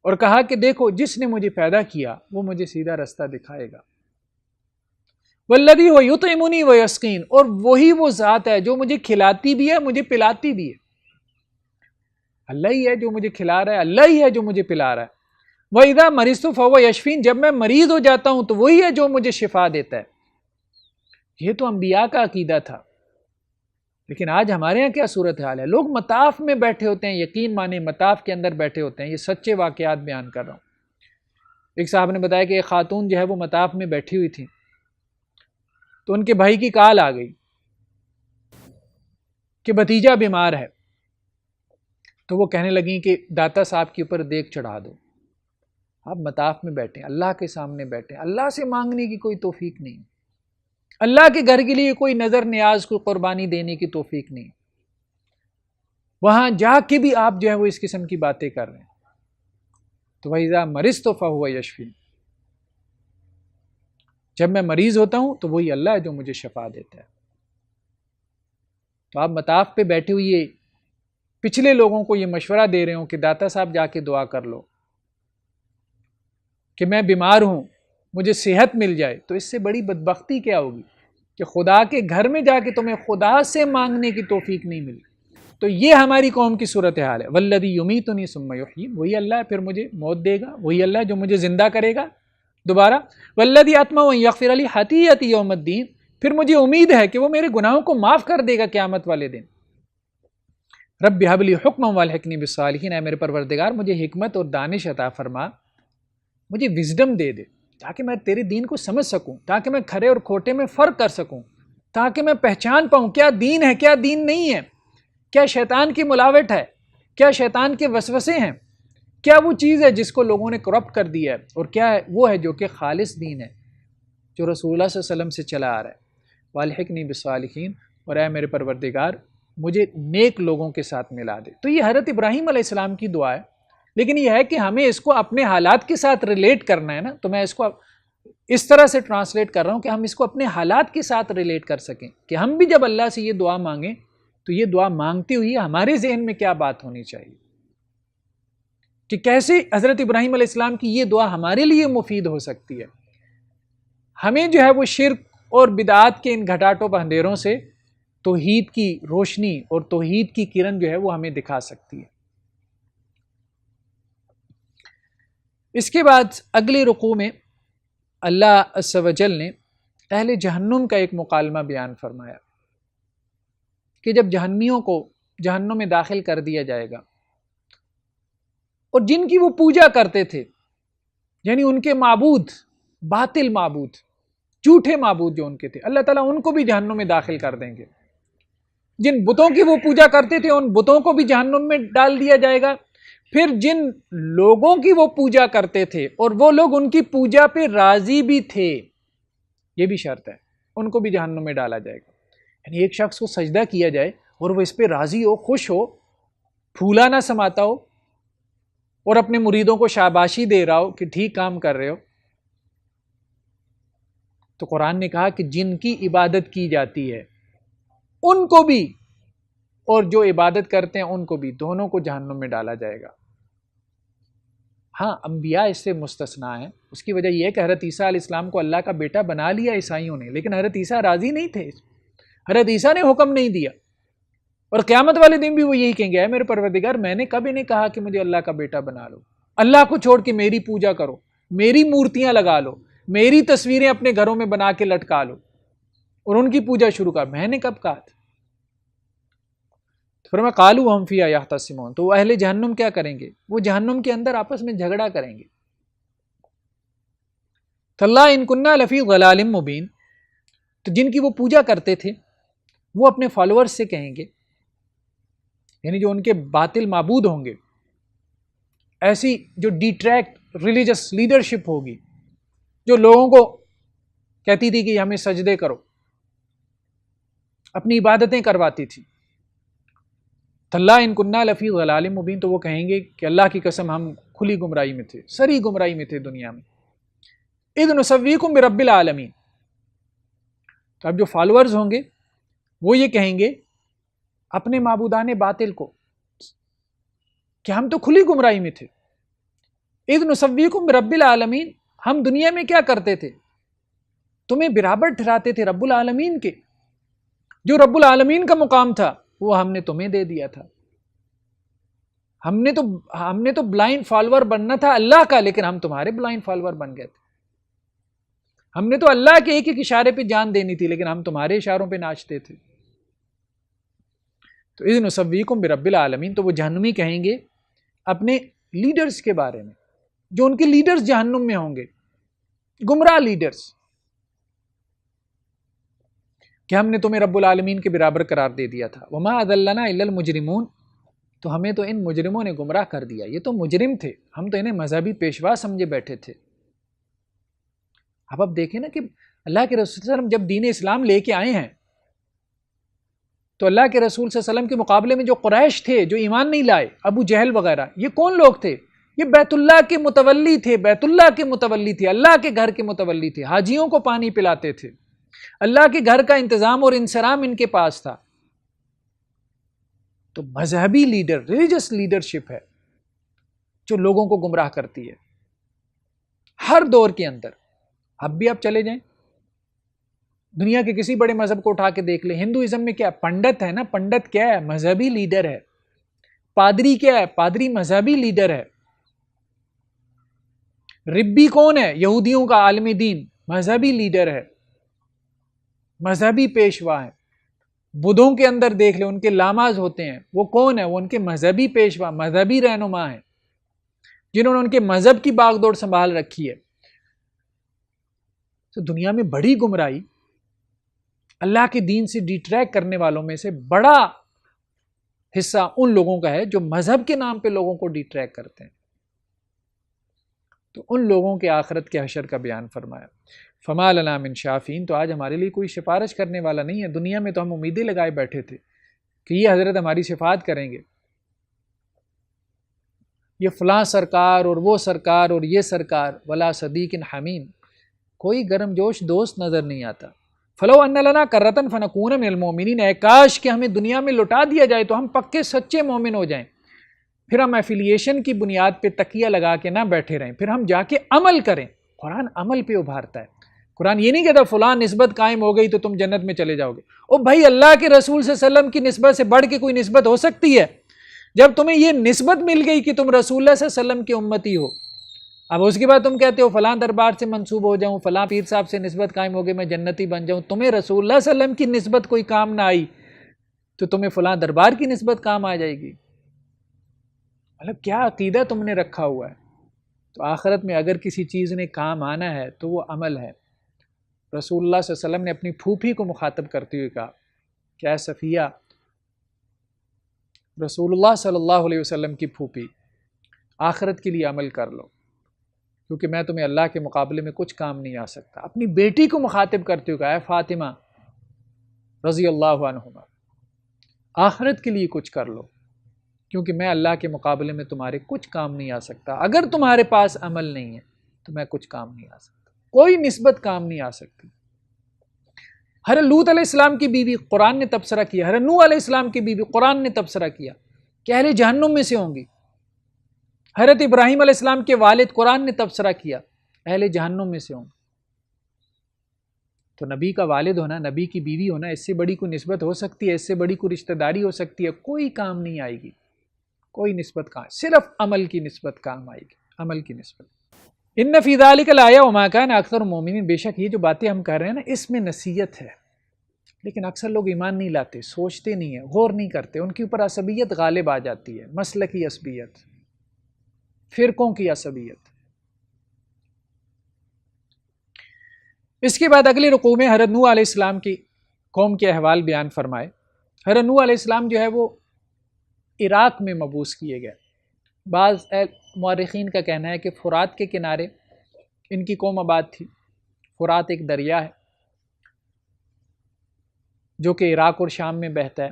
اور کہا کہ دیکھو جس نے مجھے پیدا کیا وہ مجھے سیدھا رستہ دکھائے گا۔ والذی هو یطعمنی ویسقین، اور وہی وہ ذات ہے جو مجھے کھلاتی بھی ہے مجھے پلاتی بھی ہے۔ اللہ ہی ہے جو مجھے کھلا رہا ہے، اللہ ہی ہے جو مجھے پلا رہا ہے۔ وَإِذَا مَرِضْتُ فَهُوَ يَشْفِينِ، جب میں مریض ہو جاتا ہوں تو وہی ہے جو مجھے شفا دیتا ہے۔ یہ تو انبیاء کا عقیدہ تھا، لیکن آج ہمارے یہاں کیا صورتحال ہے؟ لوگ مطاف میں بیٹھے ہوتے ہیں، یقین مانے مطاف کے اندر بیٹھے ہوتے ہیں۔ یہ سچے واقعات بیان کر رہا ہوں۔ ایک صاحب نے بتایا کہ ایک خاتون جو ہے وہ مطاف میں بیٹھی ہوئی تھی، تو ان کے بھائی کی کال آ گئی کہ بھتیجا بیمار ہے، تو وہ کہنے لگیں کہ داتا صاحب کے اوپر دیگ چڑھا دو۔ آپ مطاف میں بیٹھے ہیں، اللہ کے سامنے بیٹھے ہیں، اللہ سے مانگنے کی کوئی توفیق نہیں، اللہ کے گھر کے لیے کوئی نظر نیاز، کوئی قربانی دینے کی توفیق نہیں، وہاں جا کے بھی آپ جو ہے وہ اس قسم کی باتیں کر رہے ہیں۔ تو وَإِذَا مَرِضْتُ فَهُوَ يَشْفِينِ، جب میں مریض ہوتا ہوں تو وہی اللہ ہے جو مجھے شفا دیتا ہے۔ تو آپ مطاف پہ بیٹھے ہوئے پچھلے لوگوں کو یہ مشورہ دے رہے ہوں کہ داتا صاحب جا کے دعا کر لو کہ میں بیمار ہوں مجھے صحت مل جائے، تو اس سے بڑی بدبختی کیا ہوگی کہ خدا کے گھر میں جا کے تمہیں خدا سے مانگنے کی توفیق نہیں ملی۔ تو یہ ہماری قوم کی صورتحال ہے۔ والذی یمیتنی ثم یحیین، وہی اللہ ہے پھر مجھے موت دے گا، وہی اللہ ہے جو مجھے زندہ کرے گا دوبارہ۔ والذی اطمع ان یغفر لی خطیئتی یوم الدین، پھر مجھے امید ہے کہ وہ میرے گناہوں کو معاف کر دے گا قیامت والے دن۔ رب ھب لی حکما والحقنی بالصالحین، اے میرے پروردگار مجھے حکمت اور دانش عطا فرما، مجھے وزڈم دے دے تاکہ میں تیرے دین کو سمجھ سکوں، تاکہ میں کھرے اور کھوٹے میں فرق کر سکوں، تاکہ میں پہچان پاؤں کیا دین ہے کیا دین نہیں ہے، کیا شیطان کی ملاوٹ ہے، کیا شیطان کے وسوسے ہیں، کیا وہ چیز ہے جس کو لوگوں نے کرپٹ کر دیا ہے، اور کیا ہے وہ ہے جو کہ خالص دین ہے جو رسول اللہ صلی اللہ علیہ وسلم سے چلا آ رہا ہے۔ والحقنی بالصالحین، اور اے میرے پروردگار مجھے نیک لوگوں کے ساتھ ملا دے۔ تو یہ حضرت ابراہیم علیہ السلام کی دعا ہے، لیکن یہ ہے کہ ہمیں اس کو اپنے حالات کے ساتھ ریلیٹ کرنا ہے نا، تو میں اس کو اس طرح سے ٹرانسلیٹ کر رہا ہوں کہ ہم اس کو اپنے حالات کے ساتھ ریلیٹ کر سکیں، کہ ہم بھی جب اللہ سے یہ دعا مانگیں تو یہ دعا مانگتے ہوئے ہمارے ذہن میں کیا بات ہونی چاہیے، کہ کیسے حضرت ابراہیم علیہ السلام کی یہ دعا ہمارے لیے مفید ہو سکتی ہے، ہمیں جو ہے وہ شرک اور بدعات کے ان گھٹاٹوں پر اندھیروں سے توحید کی روشنی اور توحید کی کرن جو ہے وہ ہمیں دکھا سکتی ہے۔ اس کے بعد اگلے رکوع میں اللہ عز و جل نے اہل جہنم کا ایک مکالمہ بیان فرمایا کہ جب جہنمیوں کو جہنم میں داخل کر دیا جائے گا اور جن کی وہ پوجا کرتے تھے، یعنی ان کے معبود، باطل معبود، جھوٹے معبود جو ان کے تھے، اللہ تعالیٰ ان کو بھی جہنم میں داخل کر دیں گے۔ جن بتوں کی وہ پوجا کرتے تھے ان بتوں کو بھی جہنم میں ڈال دیا جائے گا۔ پھر جن لوگوں کی وہ پوجا کرتے تھے اور وہ لوگ ان کی پوجا پہ راضی بھی تھے، یہ بھی شرط ہے، ان کو بھی جہنم میں ڈالا جائے گا۔ یعنی ایک شخص کو سجدہ کیا جائے اور وہ اس پہ راضی ہو، خوش ہو، پھولا نہ سماتا ہو اور اپنے مریدوں کو شاباشی دے رہا ہو کہ ٹھیک کام کر رہے ہو، تو قرآن نے کہا کہ جن کی عبادت کی جاتی ہے ان کو بھی اور جو عبادت کرتے ہیں ان کو بھی، دونوں کو جہنم میں ڈالا جائے گا۔ ہاں انبیاء اس سے مستثنا ہیں، اس کی وجہ یہ ہے کہ حضرت عیسیٰ علیہ السلام کو اللہ کا بیٹا بنا لیا عیسائیوں نے، لیکن حضرت عیسیٰ راضی نہیں تھے، حضرت عیسیٰ نے حکم نہیں دیا، اور قیامت والے دن بھی وہ یہی کہیں گے اے میرے پروردگار میں نے کبھی نہیں کہا کہ مجھے اللہ کا بیٹا بنا لو، اللہ کو چھوڑ کے میری پوجا کرو، میری مورتیاں لگا لو، میری تصویریں اپنے گھروں میں بنا کے لٹکا لو اور ان کی پوجا شروع کر، میں نے کب کہا تھا؟ فرمایا قالوا ہم فیہا یختصمون، تو وہ اہل جہنم کیا کریں گے؟ وہ جہنم کے اندر آپس میں جھگڑا کریں گے۔ تاللہ ان کننا لفی ضلال مبین، تو جن کی وہ پوجا کرتے تھے وہ اپنے فالوورز سے کہیں گے، یعنی جو ان کے باطل معبود ہوں گے، ایسی جو ڈیٹریکٹ ریلیجس لیڈرشپ ہوگی جو لوگوں کو کہتی تھی کہ ہمیں سجدے کرو، اپنی عبادتیں کرواتی تھی، تاللہ ان کننا لفی ضلال مبین، تو وہ کہیں گے کہ اللہ کی قسم ہم کھلی گمراہی میں تھے، سری گمراہی میں تھے دنیا میں، اذ نسویکم برب العالمین۔ تو اب جو فالوورز ہوں گے وہ یہ کہیں گے اپنے معبودان باطل کو کہ ہم تو کھلی گمراہی میں تھے، اذ نسویکم برب العالمین، ہم دنیا میں کیا کرتے تھے؟ تمہیں برابر ٹھہراتے تھے رب العالمین کے، جو رب العالمین کا مقام تھا وہ ہم نے تمہیں دے دیا تھا، ہم نے تو بلائنڈ فالوور بننا تھا اللہ کا، لیکن ہم تمہارے بلائنڈ فالوور بن گئے تھے، ہم نے تو اللہ کے ایک ایک اشارے پہ جان دینی تھی لیکن ہم تمہارے اشاروں پہ ناچتے تھے۔ تو اذ نسویکم برب العالمین، تو وہ جہنمی کہیں گے اپنے لیڈرز کے بارے میں، جو ان کے لیڈرز جہنم میں ہوں گے، گمراہ لیڈرز، کہ ہم نے تمہیں رب العالمین کے برابر قرار دے دیا تھا، وما اضلنا الا المجرمون، تو ہمیں تو ان مجرموں نے گمراہ کر دیا، یہ تو مجرم تھے، ہم تو انہیں مذہبی پیشوا سمجھے بیٹھے تھے۔ اب دیکھیں نا کہ اللہ کے رسول صلی اللہ علیہ وسلم جب دین اسلام لے کے آئے ہیں تو اللہ کے رسول صلی اللہ علیہ وسلم کے مقابلے میں جو قریش تھے، جو ایمان نہیں لائے، ابو جہل وغیرہ، یہ کون لوگ تھے؟ یہ بیت اللہ کے متولی تھے، بیت اللہ کے متولی تھے، اللہ کے گھر کے متولی تھے، حاجیوں کو پانی پلاتے تھے، اللہ کے گھر کا انتظام اور انصرام ان کے پاس تھا۔ تو مذہبی لیڈر، ریلیجس لیڈرشپ ہے جو لوگوں کو گمراہ کرتی ہے ہر دور کے اندر۔ اب بھی آپ چلے جائیں دنیا کے کسی بڑے مذہب کو اٹھا کے دیکھ لیں، ہندوازم میں کیا پنڈت ہے نا، پنڈت کیا ہے؟ مذہبی لیڈر ہے۔ پادری کیا ہے؟ پادری مذہبی لیڈر ہے۔ ربی کون ہے؟ یہودیوں کا عالم دین، مذہبی لیڈر ہے، مذہبی پیشوا ہے۔ بدھوں کے اندر دیکھ لیں، ان کے لاماز ہوتے ہیں، وہ کون ہے؟ وہ ان کے مذہبی پیشوا، مذہبی رہنما ہیں، جنہوں نے ان کے مذہب کی باغ دوڑ سنبھال رکھی ہے۔ تو دنیا میں بڑی گمراہی اللہ کے دین سے ڈیٹریکٹ کرنے والوں میں سے بڑا حصہ ان لوگوں کا ہے جو مذہب کے نام پہ لوگوں کو ڈیٹریکٹ کرتے ہیں۔ تو ان لوگوں کے آخرت کے حشر کا بیان فرمایا، فما لنا من شافین، تو آج ہمارے لیے کوئی سفارش کرنے والا نہیں ہے۔ دنیا میں تو ہم امیدیں لگائے بیٹھے تھے کہ یہ حضرت ہماری شفاعت کریں گے، یہ فلاں سرکار اور وہ سرکار اور یہ سرکار، ولا صدیق حمیم، کوئی گرم جوش دوست نظر نہیں آتا۔ فلو ان لنا کرۃ فنکون من المؤمنین، اے کاش کہ ہمیں دنیا میں لوٹا دیا جائے تو ہم پکے سچے مومن ہو جائیں، پھر ہم ایفیلیشن کی بنیاد پہ تکیہ لگا کے نہ بیٹھے رہیں، پھر ہم جا کے عمل کریں۔ قرآن عمل پہ ابھارتا ہے، قرآن یہ نہیں کہتا فلاں نسبت قائم ہو گئی تو تم جنت میں چلے جاؤ گے۔ او بھائی، اللہ کے رسول صلی اللہ علیہ وسلم کی نسبت سے بڑھ کے کوئی نسبت ہو سکتی ہے؟ جب تمہیں یہ نسبت مل گئی کہ تم رسول اللہ صلی اللہ علیہ وسلم کی امتی ہو، اب اس کے بعد تم کہتے ہو فلاں دربار سے منسوب ہو جاؤں، فلاں پیر صاحب سے نسبت قائم ہو گئی میں جنتی بن جاؤں، تمہیں رسول اللہ صلی اللہ علیہ وسلم کی نسبت کوئی کام نہ آئی تو تمہیں فلاں دربار کی نسبت کام آ جائے گی؟ مطلب کیا عقیدہ تم نے رکھا ہوا ہے؟ تو آخرت میں اگر کسی چیز نے کام آنا ہے تو وہ عمل ہے۔ رسول اللہ صلی اللہ علیہ وسلم نے اپنی پھوپھی کو مخاطب کرتے ہوئے کہا کہ اے صفیہ، رسول اللہ صلی اللہ علیہ وسلم کی پھوپھی، آخرت کے لیے عمل کر لو، کیونکہ میں تمہیں اللہ کے مقابلے میں کچھ کام نہیں آ سکتا۔ اپنی بیٹی کو مخاطب کرتے ہوئے کہا اے فاطمہ رضی اللہ عنہما، آخرت کے لیے کچھ کر لو، کیونکہ میں اللہ کے مقابلے میں تمہارے کچھ کام نہیں آ سکتا۔ اگر تمہارے پاس عمل نہیں ہے تو میں کچھ کام نہیں آ سکتا، کوئی نسبت کام نہیں آ سکتی۔ حضرت لوط علیہ السلام کی بیوی قرآن نے تبصرہ کیا، حضرت نوح علیہ السلام کی بیوی قرآن نے تبصرہ کیا کہ اہل جہنم میں سے ہوں گی۔ حضرت ابراہیم علیہ السلام کے والد قرآن نے تبصرہ کیا اہل جہنم میں سے ہوں گے۔ تو نبی کا والد ہونا، نبی کی بیوی ہونا، اس سے بڑی کوئی نسبت ہو سکتی ہے؟ اس سے بڑی کوئی رشتہ داری ہو سکتی ہے؟ کوئی کام نہیں آئے گی، کوئی نسبت کام، صرف عمل کی نسبت کام آئے گی، عمل کی نسبت۔ ان فی ذلک لآیہ وما کان اکثر المؤمنین، بے شک یہ جو باتیں ہم کر رہے ہیں نا، اس میں نصیحت ہے، لیکن اکثر لوگ ایمان نہیں لاتے، سوچتے نہیں ہیں، غور نہیں کرتے، ان کے اوپر عصبیت غالب آ جاتی ہے، مسلکی عصبیت، فرقوں کی عصبیت۔ اس کے بعد اگلی رکوع میں حضرت نوح علیہ السلام کی قوم کے احوال بیان فرمائے۔ حضرت نوح علیہ السلام جو ہے وہ عراق میں مبعوث کیے گئے۔ بعض مورخین کا کہنا ہے کہ فرات کے کنارے ان کی قوم آباد تھی۔ فرات ایک دریا ہے جو کہ عراق اور شام میں بہتا ہے،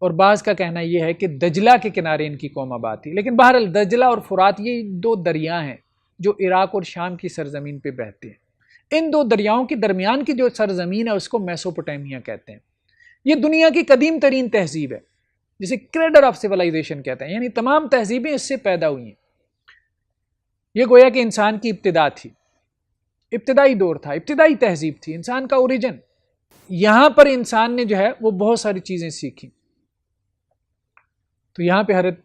اور بعض کا کہنا یہ ہے کہ دجلہ کے کنارے ان کی قوم آباد تھی۔ لیکن بہرحال دجلہ اور فرات یہ دو دریا ہیں جو عراق اور شام کی سرزمین پہ بہتے ہیں۔ ان دو دریاؤں کے درمیان کی جو سرزمین ہے اس کو میسوپوٹیمیا کہتے ہیں۔ یہ دنیا کی قدیم ترین تہذیب ہے، جسے کریڈر آف سیولائزیشن کہتے ہیں، یعنی تمام تہذیبیں اس سے پیدا ہوئی ہیں۔ یہ گویا کہ انسان کی ابتدا تھی، ابتدائی دور تھا، ابتدائی تہذیب تھی، انسان کا اوریجن۔ یہاں پر انسان نے جو ہے وہ بہت ساری چیزیں سیکھی۔ تو یہاں پہ حضرت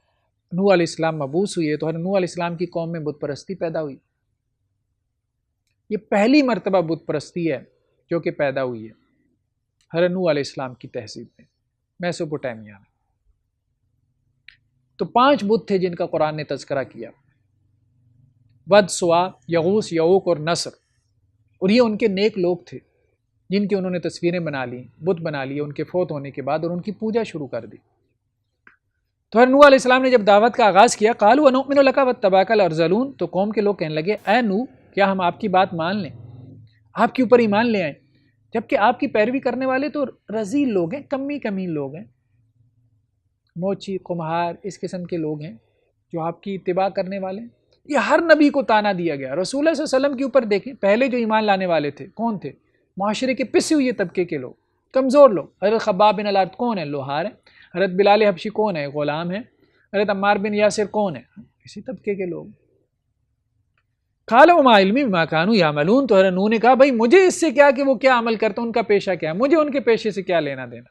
نوح علیہ السلام مبعوث ہوئے، تو حضرت نوح علیہ السلام کی قوم میں بت پرستی پیدا ہوئی۔ یہ پہلی مرتبہ بت پرستی ہے جو کہ پیدا ہوئی ہے حضرت نوح علیہ السلام کی تہذیب میں، میسوپوٹیمیا میں۔ تو 5 بت تھے جن کا قرآن نے تذکرہ کیا: ود، سوا، یغوث، یعوق اور نصر۔ اور یہ ان کے نیک لوگ تھے جن کی انہوں نے تصویریں بنا لی، بت بنا لیے ان کے فوت ہونے کے بعد، اور ان کی پوجا شروع کر دی۔ تو حضرت نوح علیہ السلام نے جب دعوت کا آغاز کیا، قالوا انؤمن لک واتبعک الارذلون، تو قوم کے لوگ کہنے لگے اے نوح، کیا ہم آپ کی بات مان لیں، آپ کے اوپر ایمان لے آئیں، جبکہ آپ کی پیروی کرنے والے تو رذیل لوگ ہیں، کمی کمین لوگ ہیں، موچی، قمہار، اس قسم کے لوگ ہیں جو آپ کی اتباع کرنے والے ہیں۔ یہ ہر نبی کو تانا دیا گیا۔ رسول اللہ صلی اللہ علیہ وسلم کے اوپر دیکھیں، پہلے جو ایمان لانے والے تھے کون تھے؟ معاشرے کے پسے ہوئے طبقے کے لوگ، کمزور لوگ۔ حضرت خباب بن الارت کون ہے؟ لوہار ہے۔ حضرت بلال حبشی کون ہے؟ غلام ہے۔ حضرت عمار بن یاسر کون ہے؟ اسی طبقے کے لوگ۔ قال وما علمی بما كانوا يعملون، تو حضرت نوح نے کہا بھائی مجھے اس سے کیا کہ وہ کیا عمل کرتے ہیں، ان کا پیشہ کیا ہے، مجھے ان کے پیشے سے کیا لینا دینا،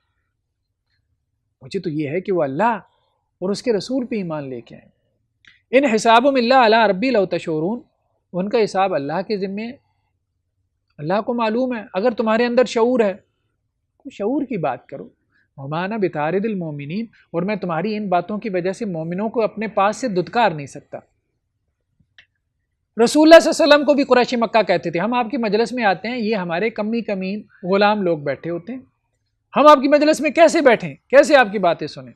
مجھے تو یہ ہے کہ وہ اللہ اور اس کے رسول پہ ایمان لے کے آئیں۔ ان حسابهم الا علی ربی لو تشعرون، ان کا حساب اللہ کے ذمے ہے، اللہ کو معلوم ہے۔ اگر تمہارے اندر شعور ہے، شعور کی بات کرو۔ وما انا بطارد المؤمنین، اور میں تمہاری ان باتوں کی وجہ سے مومنوں کو اپنے پاس سے دھتکار نہیں سکتا۔ رسول اللہ صلی اللہ علیہ وسلم کو بھی قریش مکہ کہتے تھے ہم آپ کی مجلس میں آتے ہیں، یہ ہمارے کمی کمین غلام لوگ بیٹھے ہوتے ہیں، ہم آپ کی مجلس میں کیسے بیٹھیں، کیسے آپ کی باتیں سنیں؟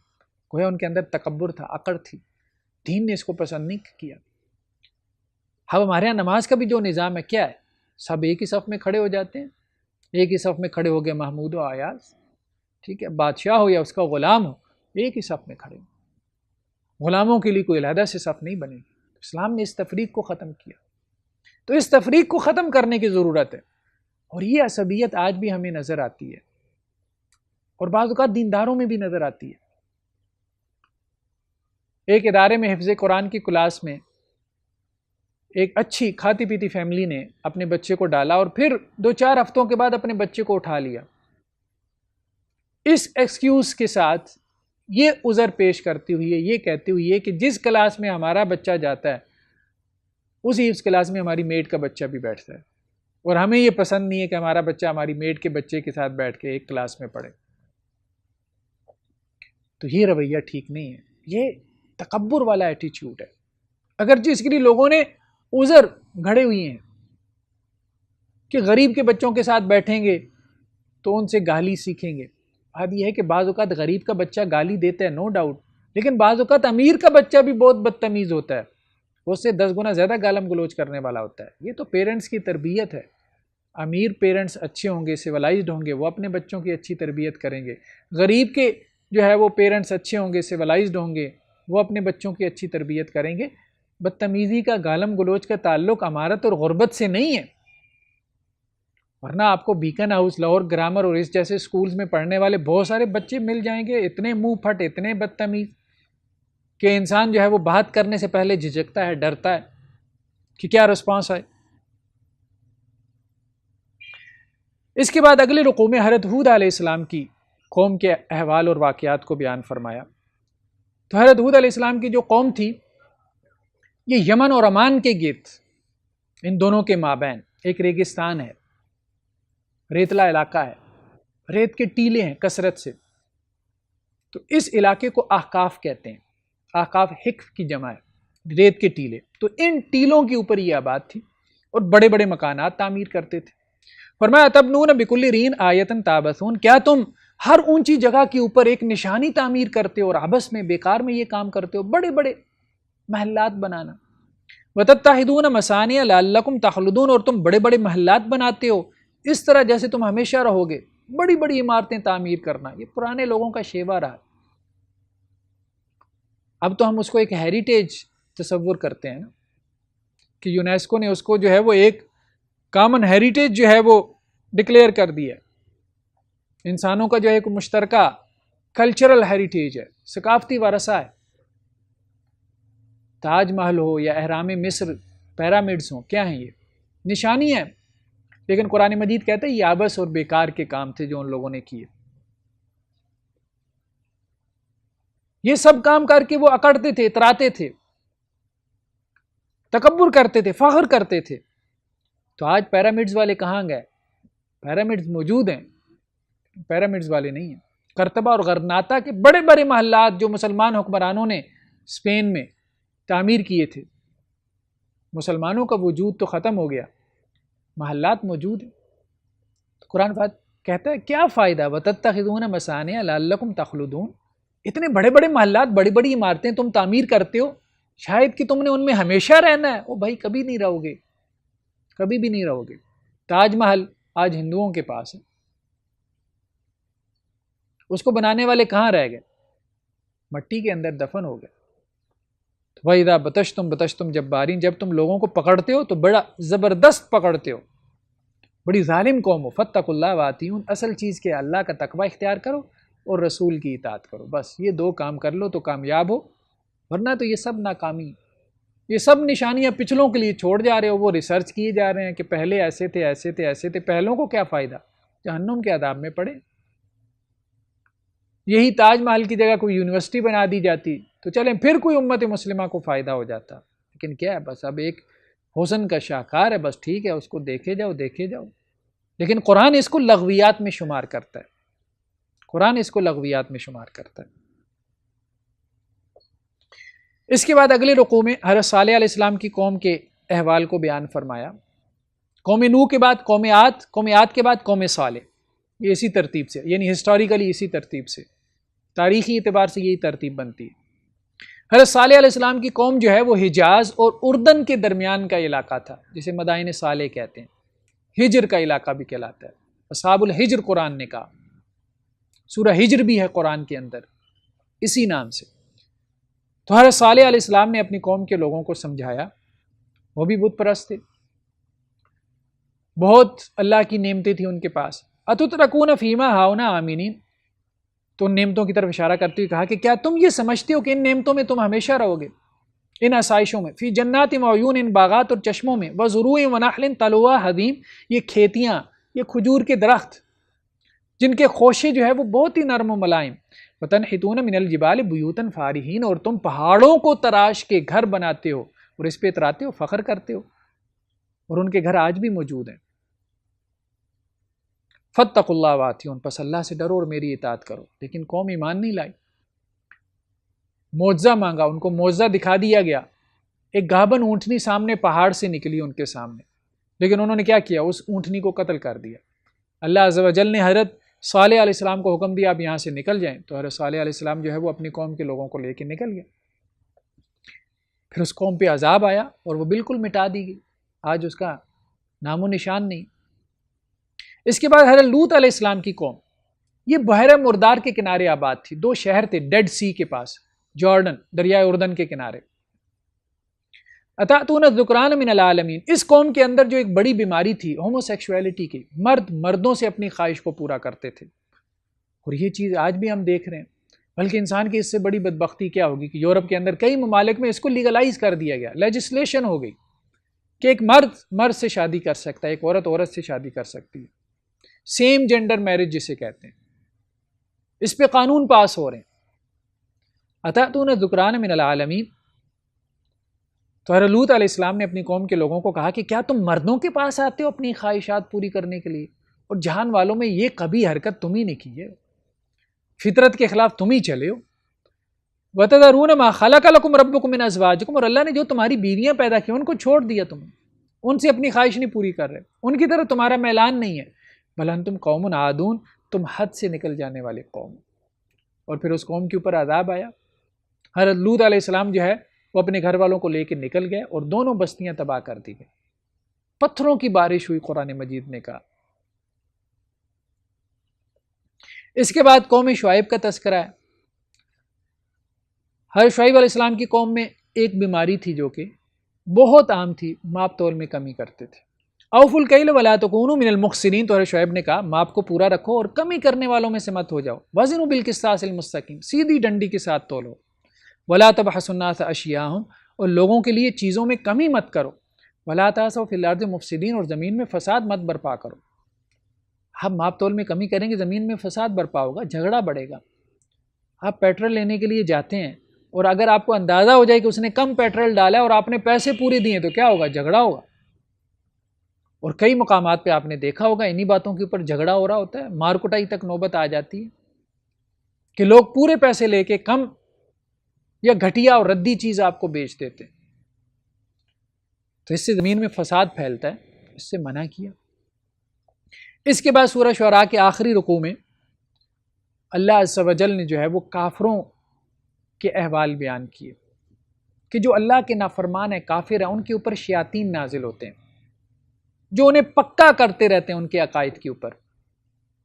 گویا ان کے اندر تکبر تھا، عقر تھی، دین نے اس کو پسند نہیں کیا۔ اب ہمارے یہاں نماز کا بھی جو نظام ہے کیا ہے، سب ایک ہی صف میں کھڑے ہو جاتے ہیں، ایک ہی صف میں کھڑے ہو گئے محمود و ایاز، ٹھیک ہے، بادشاہ ہو یا اس کا غلام ہو، ایک ہی صف میں کھڑے ہو، غلاموں کے لیے کوئی علیحدہ سے صف نہیں بنے گی۔ اسلام نے اس تفریق کو ختم کیا، تو اس تفریق کو ختم کرنے کی ضرورت ہے، اور یہ عصبیت آج بھی ہمیں نظر آتی ہے، اور بعض اوقات دینداروں میں بھی نظر آتی ہے۔ ایک ادارے میں حفظ قرآن کی کلاس میں ایک اچھی کھاتی پیتی فیملی نے اپنے بچے کو ڈالا، اور پھر 2-4 ہفتوں کے بعد اپنے بچے کو اٹھا لیا، اس ایکسکیوز کے ساتھ، یہ عذر پیش کرتی ہوئی ہے، یہ کہتی ہوئی ہے کہ جس کلاس میں ہمارا بچہ جاتا ہے اسی اس کلاس میں ہماری میڈ کا بچہ بھی بیٹھتا ہے، اور ہمیں یہ پسند نہیں ہے کہ ہمارا بچہ ہماری میڈ کے بچے کے ساتھ بیٹھ کے ایک کلاس میں پڑھے۔ تو یہ رویہ ٹھیک نہیں ہے، یہ تکبر والا ایٹیچیوڈ ہے۔ اگر جس کے لیے لوگوں نے عذر گھڑے ہوئے ہیں کہ غریب کے بچوں کے ساتھ بیٹھیں گے تو ان سے گالی سیکھیں گے، بات یہ ہے کہ بعض اوقات غریب کا بچہ گالی دیتا ہے، نو ڈاؤٹ، لیکن بعض اوقات امیر کا بچہ بھی بہت بدتمیز ہوتا ہے، وہ اس سے 10 گنا زیادہ گالم گلوچ کرنے والا ہوتا ہے۔ یہ تو پیرنٹس کی تربیت ہے۔ امیر پیرنٹس اچھے ہوں گے، سیولائزڈ ہوں گے، وہ اپنے بچوں کی اچھی تربیت کریں گے۔ غریب کے جو ہے وہ پیرنٹس اچھے ہوں گے، سیولائزڈ ہوں گے، وہ اپنے بچوں کی اچھی تربیت کریں گے۔ بدتمیزی کا، گالم گلوچ کا تعلق امارت اور غربت سے نہیں ہے، ورنہ آپ کو بیکن ہاؤس، لاہور گرامر اور اس جیسے سکولز میں پڑھنے والے بہت سارے بچے مل جائیں گے اتنے منہ پھٹ، اتنے بدتمیز کہ انسان جو ہے وہ بات کرنے سے پہلے جھجکتا ہے، ڈرتا ہے کہ کیا رسپانس آئے۔ اس کے بعد اگلے رکوع میں حضرت ہود علیہ السلام کی قوم کے احوال اور واقعات کو بیان فرمایا۔ تو حضرت ہود علیہ السلام کی جو قوم تھی یہ یمن اور عمان کے گرد، ان دونوں کے مابین ایک ریگستان ہے، ریتلا علاقہ ہے، ریت کے ٹیلے ہیں کثرت سے، تو اس علاقے کو احقاف کہتے ہیں۔ احقاف حقف کی جمع ہے، ریت کے ٹیلے، تو ان ٹیلوں کے اوپر یہ آباد تھی اور بڑے بڑے مکانات تعمیر کرتے تھے۔ فرمایا تبنون بکل رین آیتن تابثون، کیا تم ہر اونچی جگہ کے اوپر ایک نشانی تعمیر کرتے ہو اور عبث میں، بیکار میں یہ کام کرتے ہو، بڑے بڑے محلات بنانا۔ وتتخذون مصانع لعلکم تخلدون، اور تم بڑے بڑے محلات بناتے ہو اس طرح جیسے تم ہمیشہ رہو گے، بڑی بڑی عمارتیں تعمیر کرنا، یہ پرانے لوگوں کا شیوا رہا۔ اب تو ہم اس کو ایک ہیریٹیج تصور کرتے ہیں نا، کہ یونیسکو نے اس کو جو ہے وہ ایک کامن ہیریٹیج جو ہے وہ ڈکلیئر کر دیا ہے، انسانوں کا جو ہے ایک مشترکہ کلچرل ہیریٹیج ہے، ثقافتی ورثہ ہے۔ تاج محل ہو یا اہرام مصر، پیرامڈز ہوں، کیا ہیں یہ نشانی ہے، لیکن قرآن مجید کہتا ہے یہ عبث اور بیکار کے کام تھے جو ان لوگوں نے کیے۔ یہ سب کام کر کے وہ اکڑتے تھے، اتراتے تھے، تکبر کرتے تھے، فخر کرتے تھے۔ تو آج پیرامڈز والے کہاں گئے؟ پیرامڈز موجود ہیں، پیرامڈز والے نہیں ہیں۔ کرتبہ اور غرناطہ کے بڑے بڑے محلات جو مسلمان حکمرانوں نے اسپین میں تعمیر کیے تھے، مسلمانوں کا وجود تو ختم ہو گیا، محلات موجود ہیں۔ تو قرآن پاک کہتا ہے کیا فائدہ، وَتَتَّخِذُونَ مَصَانِعَ لَعَلَّكُمْ تَخْلُدُونَ، اتنے بڑے بڑے محلات، بڑی بڑی عمارتیں تم تعمیر کرتے ہو شاید کہ تم نے ان میں ہمیشہ رہنا ہے۔ وہ بھائی کبھی نہیں رہو گے، کبھی بھی نہیں رہو گے۔ تاج محل آج ہندوؤں کے پاس ہے، اس کو بنانے والے کہاں رہ گئے؟ مٹی کے اندر دفن ہو گئے۔ وَإِذَا بَطَشْتُمْ بَطَشْتُمْ جَبَّارِينَ، جب تم لوگوں کو پکڑتے ہو تو بڑا زبردست پکڑتے ہو، بڑی ظالم قوم ہو۔ فَاتَّقُوا اللَّهَ وَأَطِيعُونِ، اصل چیز کہ اللہ کا تقوی اختیار کرو اور رسول کی اطاعت کرو، بس یہ دو کام کر لو تو کامیاب ہو، ورنہ تو یہ سب ناکامی، یہ سب نشانیاں پچھلوں کے لیے چھوڑ جا رہے ہو۔ وہ ریسرچ کیے جا رہے ہیں کہ پہلے ایسے تھے، ایسے تھے، ایسے تھے، پہلوں کو کیا فائدہ، جہنم کے عذاب میں پڑے۔ یہی تاج محل کی جگہ کوئی یونیورسٹی بنا دی جاتی تو چلیں پھر کوئی امت مسلمہ کو فائدہ ہو جاتا، لیکن کیا ہے، بس اب ایک حسن کا شاہکار ہے، بس ٹھیک ہے، اس کو دیکھے جاؤ دیکھے جاؤ، لیکن قرآن اس کو لغویات میں شمار کرتا ہے، قرآن اس کو لغویات میں شمار کرتا ہے۔ اس کے بعد اگلے رکوع میں حضرت صالح علیہ السلام کی قوم کے احوال کو بیان فرمایا۔ قوم نوح کے بعد قوم عاد، قوم عاد کے بعد قوم صالح، یہ اسی ترتیب سے، یعنی ہسٹوریکلی اسی ترتیب سے، تاریخی اعتبار سے یہی ترتیب بنتی ہے۔ حضرت صالح علیہ السلام کی قوم جو ہے وہ حجاز اور اردن کے درمیان کا علاقہ تھا، جسے مدائن صالح کہتے ہیں، ہجر کا علاقہ بھی کہلاتا ہے، اصحاب الحجر قرآن نے کہا، سورہ ہجر بھی ہے قرآن کے اندر اسی نام سے۔ تو حضرت صالح علیہ السلام نے اپنی قوم کے لوگوں کو سمجھایا، وہ بھی بت پرست تھے، بہت اللہ کی نعمتیں تھیں ان کے پاس۔ اتترکون فیما ہاؤنا آمینین، تو ان نعمتوں کی طرف اشارہ کرتے ہوئے کہا کہ کیا تم یہ سمجھتے ہو کہ ان نعمتوں میں تم ہمیشہ رہو گے، ان آسائشوں میں، فی جنات وعیون، ان باغات اور چشموں میں، وزروع ونخل طلعها حدیم، یہ کھیتیاں، یہ کھجور کے درخت جن کے خوشے جو ہے وہ بہت ہی نرم و ملائم، وتنحتون من الجبال بیوتا فارہین، اور تم پہاڑوں کو تراش کے گھر بناتے ہو اور اس پہ اتراتے ہو، فخر کرتے ہو، اور ان کے گھر آج بھی موجود ہیں۔ فاتقوا اللہ واتیون، پس اللہ سے ڈرو اور میری اطاعت کرو۔ لیکن قوم ایمان نہیں لائی، معجزہ مانگا، ان کو معجزہ دکھا دیا گیا، ایک گابن اونٹنی سامنے پہاڑ سے نکلی ان کے سامنے، لیکن انہوں نے کیا کیا، اس اونٹنی کو قتل کر دیا۔ اللہ عز و جل نے حضرت صالح علیہ السلام کو حکم دیا آپ یہاں سے نکل جائیں، تو حضرت صالح علیہ السلام جو ہے وہ اپنی قوم کے لوگوں کو لے کے نکل گئے۔ پھر اس قوم پہ عذاب آیا اور وہ بالکل مٹا دی گئی، آج اس کا نام و نشان نہیں۔ اس کے بعد حضرت لوط علیہ السلام کی قوم، یہ بحیرہ مردار کے کنارے آباد تھی، 2 شہر تھے ڈیڈ سی کے پاس، جارڈن دریائے اردن کے کنارے۔ اتاتون الذکران من العالمین، اس قوم کے اندر جو ایک بڑی بیماری تھی ہومو سیکشولیٹی کی، مرد مردوں سے اپنی خواہش کو پورا کرتے تھے، اور یہ چیز آج بھی ہم دیکھ رہے ہیں۔ بلکہ انسان کی اس سے بڑی بدبختی کیا ہوگی کہ یورپ کے اندر کئی ممالک میں اس کو لیگلائز کر دیا گیا، لیجسلیشن ہو گئی کہ ایک مرد مرد سے شادی کر سکتا ہے، ایک عورت عورت سے شادی کر سکتی ہے، سیم جینڈر میرج جسے کہتے ہیں، اس پہ قانون پاس ہو رہے ہیں۔ اتاتون الذکران من العالمین، تو حضرت لوط علیہ السلام نے اپنی قوم کے لوگوں کو کہا کہ کیا تم مردوں کے پاس آتے ہو اپنی خواہشات پوری کرنے کے لیے، اور جہان والوں میں یہ کبھی حرکت تم ہی نے کی ہے، فطرت کے خلاف تم ہی چلے ہو۔ وَتَذَرُونَ مَا خَلَقَ لَكُمْ رَبُّكُم مِّنْ أَزْوَاجِكُمْ، اور اللہ نے جو تمہاری بیویاں پیدا کی ان کو چھوڑ دیا، تم ان سے اپنی خواہش نہیں پوری کر رہے، ان کی طرف تمہارا میلان نہیں ہے، بل انتم قوم عادون، تم حد سے نکل جانے والے قوم۔ اور پھر اس قوم کے اوپر عذاب آیا۔ حضرت لوط علیہ السلام جو ہے وہ اپنے گھر والوں کو لے کے نکل گئے اور دونوں بستیاں تباہ کر دی گئی، پتھروں کی بارش ہوئی، قرآن مجید نے کہا۔ اس کے بعد قوم شعیب کا تذکرہ ہے۔ حضرت شعیب علیہ السلام کی قوم میں ایک بیماری تھی جو کہ بہت عام تھی، ماپ تول میں کمی کرتے تھے۔ اوفوا الکیل ولا تکونوا من المخسرین، تو حضرت شعیب نے کہا ماپ کو پورا رکھو اور کمی کرنے والوں میں سے مت ہو جاؤ۔ وزنوا بالقسطاس المستقیم، سیدھی ڈنڈی کے ساتھ تولو۔ ولا تبخسوا الناس اشیاءہم، اور لوگوں کے لیے چیزوں میں کمی مت کرو۔ ولا تعثوا فی الارض مفسدین، اور زمین میں فساد مت برپا کرو۔ آپ ماپ تول میں کمی کریں گے زمین میں فساد برپا ہوگا، جھگڑا بڑھے گا۔ آپ پیٹرول لینے کے لیے جاتے ہیں اور اگر آپ کو اندازہ ہو جائے کہ اس نے کم پیٹرول ڈالا ہے اور آپ نے پیسے پورے دیے تو کیا ہوگا؟ جھگڑا ہوگا۔ اور کئی مقامات پہ آپ نے دیکھا ہوگا انہی باتوں کے اوپر جھگڑا ہو رہا ہوتا ہے، مار کٹائی تک نوبت آ جاتی ہے کہ لوگ پورے پیسے لے کے کم یا گھٹیا اور ردی چیز آپ کو بیچ دیتے ہیں۔ تو اس سے زمین میں فساد پھیلتا ہے، اس سے منع کیا۔ اس کے بعد سورہ شعراء کے آخری رکوع میں اللہ عز و جل نے جو ہے وہ کافروں کے احوال بیان کیے کہ جو اللہ کے نافرمان ہیں، کافر ہیں، ان کے اوپر شیاطین نازل ہوتے ہیں جو انہیں پکا کرتے رہتے ہیں ان کے عقائد کے اوپر،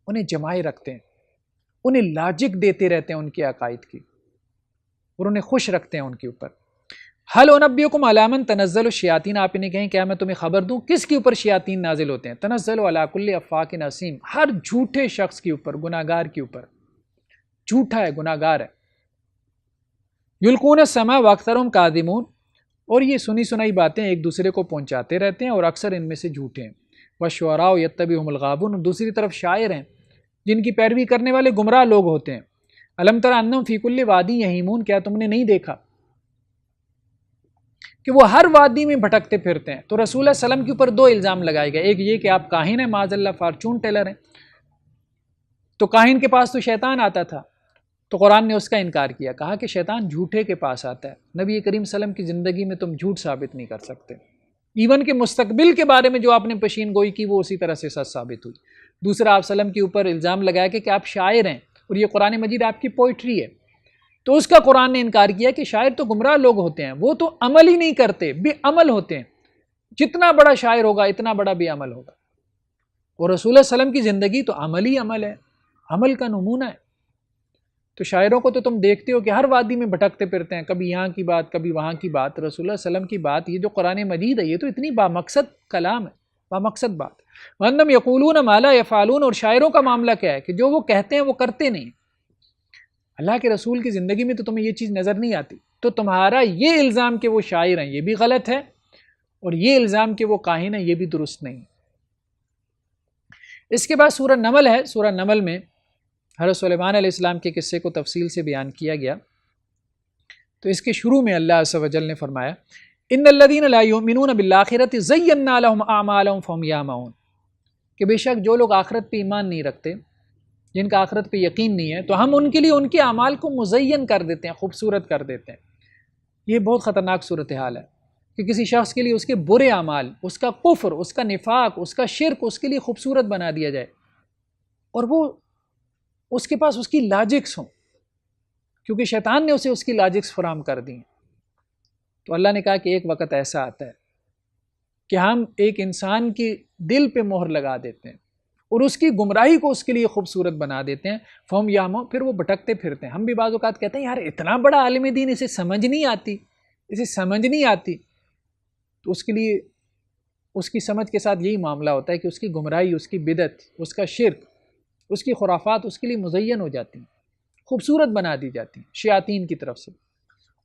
انہیں جمائے رکھتے ہیں، انہیں لاجک دیتے رہتے ہیں ان کے عقائد کی، اور انہیں خوش رکھتے ہیں ان کے اوپر۔ حل انبئکم علی من تنزل الشیاطین، آپ انہیں کہیں کیا میں تمہیں خبر دوں کس کے اوپر شیاطین نازل ہوتے ہیں؟ تنزل علی کل افاک اثیم، ہر جھوٹے شخص کے اوپر، گناہ گار کے اوپر، جھوٹا ہے، گناہ گار ہے۔ یلقون السمع واکثرهم کاذبون، اور یہ سنی سنائی باتیں ایک دوسرے کو پہنچاتے رہتے ہیں اور اکثر ان میں سے جھوٹے ہیں۔ والشعراء یتبعهم الغاوون، اور دوسری طرف شاعر ہیں جن کی پیروی کرنے والے گمراہ لوگ ہوتے ہیں۔ الم تر انہم فی کل وادی یہیمون، کیا تم نے نہیں دیکھا کہ وہ ہر وادی میں بھٹکتے پھرتے ہیں؟ تو رسول اللہ صلی اللہ علیہ وسلم کے اوپر 2 الزام لگائے گئے، ایک یہ کہ آپ کاہن ہیں، معاذ اللہ فارچون ٹیلر ہیں، تو کاہن کے پاس تو شیطان آتا تھا، تو قرآن نے اس کا انکار کیا، کہا کہ شیطان جھوٹے کے پاس آتا ہے، نبی کریم صلی اللہ علیہ وسلم کی زندگی میں تم جھوٹ ثابت نہیں کر سکتے، ایون کہ مستقبل کے بارے میں جو آپ نے پیشین گوئی کی وہ اسی طرح سے سچ ثابت ہوئی۔ دوسرا آپ صلی اللہ علیہ وسلم کے اوپر الزام لگایا کہ آپ شاعر ہیں اور یہ قرآن مجید آپ کی پوئٹری ہے، تو اس کا قرآن نے انکار کیا کہ شاعر تو گمراہ لوگ ہوتے ہیں، وہ تو عمل ہی نہیں کرتے، بے عمل ہوتے ہیں، جتنا بڑا شاعر ہوگا اتنا بڑا بے عمل ہوگا، اور رسول اللہ صلی اللہ علیہ وسلم کی زندگی تو عمل ہی عمل ہے، عمل کا نمونہ ہے۔ تو شاعروں کو تو تم دیکھتے ہو کہ ہر وادی میں بھٹکتے پھرتے ہیں، کبھی یہاں کی بات کبھی وہاں کی بات، رسول اللہ صلی اللہ علیہ وسلم کی بات، یہ جو قرآن مجید ہے یہ تو اتنی بامقصد کلام ہے، بامقصد بات۔ وَأَنَّهُمْ يَقُولُونَ مَا لَا يَفْعَلُونَ، اور شاعروں کا معاملہ کیا ہے کہ جو وہ کہتے ہیں وہ کرتے نہیں۔ اللہ کے رسول کی زندگی میں تو تمہیں یہ چیز نظر نہیں آتی، تو تمہارا یہ الزام کہ وہ شاعر ہیں یہ بھی غلط ہے، اور یہ الزام کہ وہ کاہن ہیں یہ بھی درست نہیں۔ اس کے بعد سورہ نمل ہے، سورہ نمل میں حضرت سلیمان علیہ السلام کے قصے کو تفصیل سے بیان کیا گیا۔ تو اس کے شروع میں اللہ عز و جل نے فرمایا ان الذین لا یؤمنون بالآخرۃ زینا لهم اعمالهم فهم یعمہون، کہ بے شک جو لوگ آخرت پہ ایمان نہیں رکھتے، جن کا آخرت پہ یقین نہیں ہے، تو ہم ان کے لیے ان کے اعمال کو مزین کر دیتے ہیں، خوبصورت کر دیتے ہیں۔ یہ بہت خطرناک صورتحال ہے کہ کسی شخص کے لیے اس کے برے اعمال، اس کا کفر، اس کا نفاق، اس کا شرک اس کے لیے خوبصورت بنا دیا جائے، اور وہ اس کے پاس اس کی لاجکس ہوں، کیونکہ شیطان نے اسے اس کی لاجکس فراہم کر دی ہیں۔ تو اللہ نے کہا کہ ایک وقت ایسا آتا ہے کہ ہم ایک انسان کی دل پہ مہر لگا دیتے ہیں، اور اس کی گمراہی کو اس کے لیے خوبصورت بنا دیتے ہیں. فہم یامو، پھر وہ بھٹکتے پھرتے ہیں. ہم بھی بعض اوقات کہتے ہیں یار اتنا بڑا عالم دین، اسے سمجھ نہیں آتی. تو اس کے لیے اس کی سمجھ کے ساتھ یہی معاملہ ہوتا ہے کہ اس کی گمراہی، اس کی بدعت، اس کا شرک، اس کی خرافات اس کے لیے مزین ہو جاتی ہیں، خوبصورت بنا دی جاتی ہیں شیاطین کی طرف سے،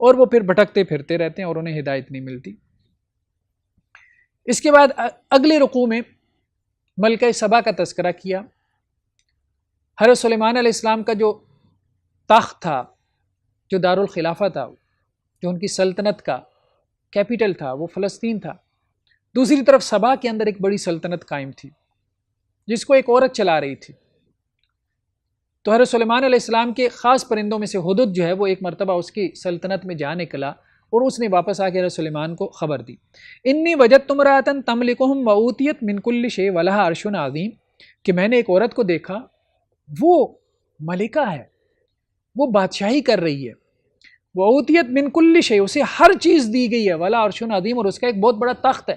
اور وہ پھر بھٹکتے پھرتے رہتے ہیں اور انہیں ہدایت نہیں ملتی. اس کے بعد اگلے رکوع میں ملکہ سبا کا تذکرہ کیا. حضرت سلیمان علیہ السلام کا جو تخت تھا، جو دارالخلافہ تھا، جو ان کی سلطنت کا کیپٹل تھا، وہ فلسطین تھا. دوسری طرف سبا کے اندر ایک بڑی سلطنت قائم تھی جس کو ایک عورت چلا رہی تھی. تو حضرت سلیمان علیہ السلام کے خاص پرندوں میں سے ہدہد جو ہے وہ ایک مرتبہ اس کی سلطنت میں جا نکلا اور اس نے واپس آ کے حضرت سلیمان کو خبر دی. انی وجدت امرأۃ تملکہم وأوتیت من کل شیء ولہا عرش عظیم، کہ میں نے ایک عورت کو دیکھا، وہ ملکہ ہے، وہ بادشاہی کر رہی ہے. وأوتیت من کل شیء، اسے ہر چیز دی گئی ہے، ولہا عرش عظیم، اور اس کا ایک بہت بڑا تخت ہے.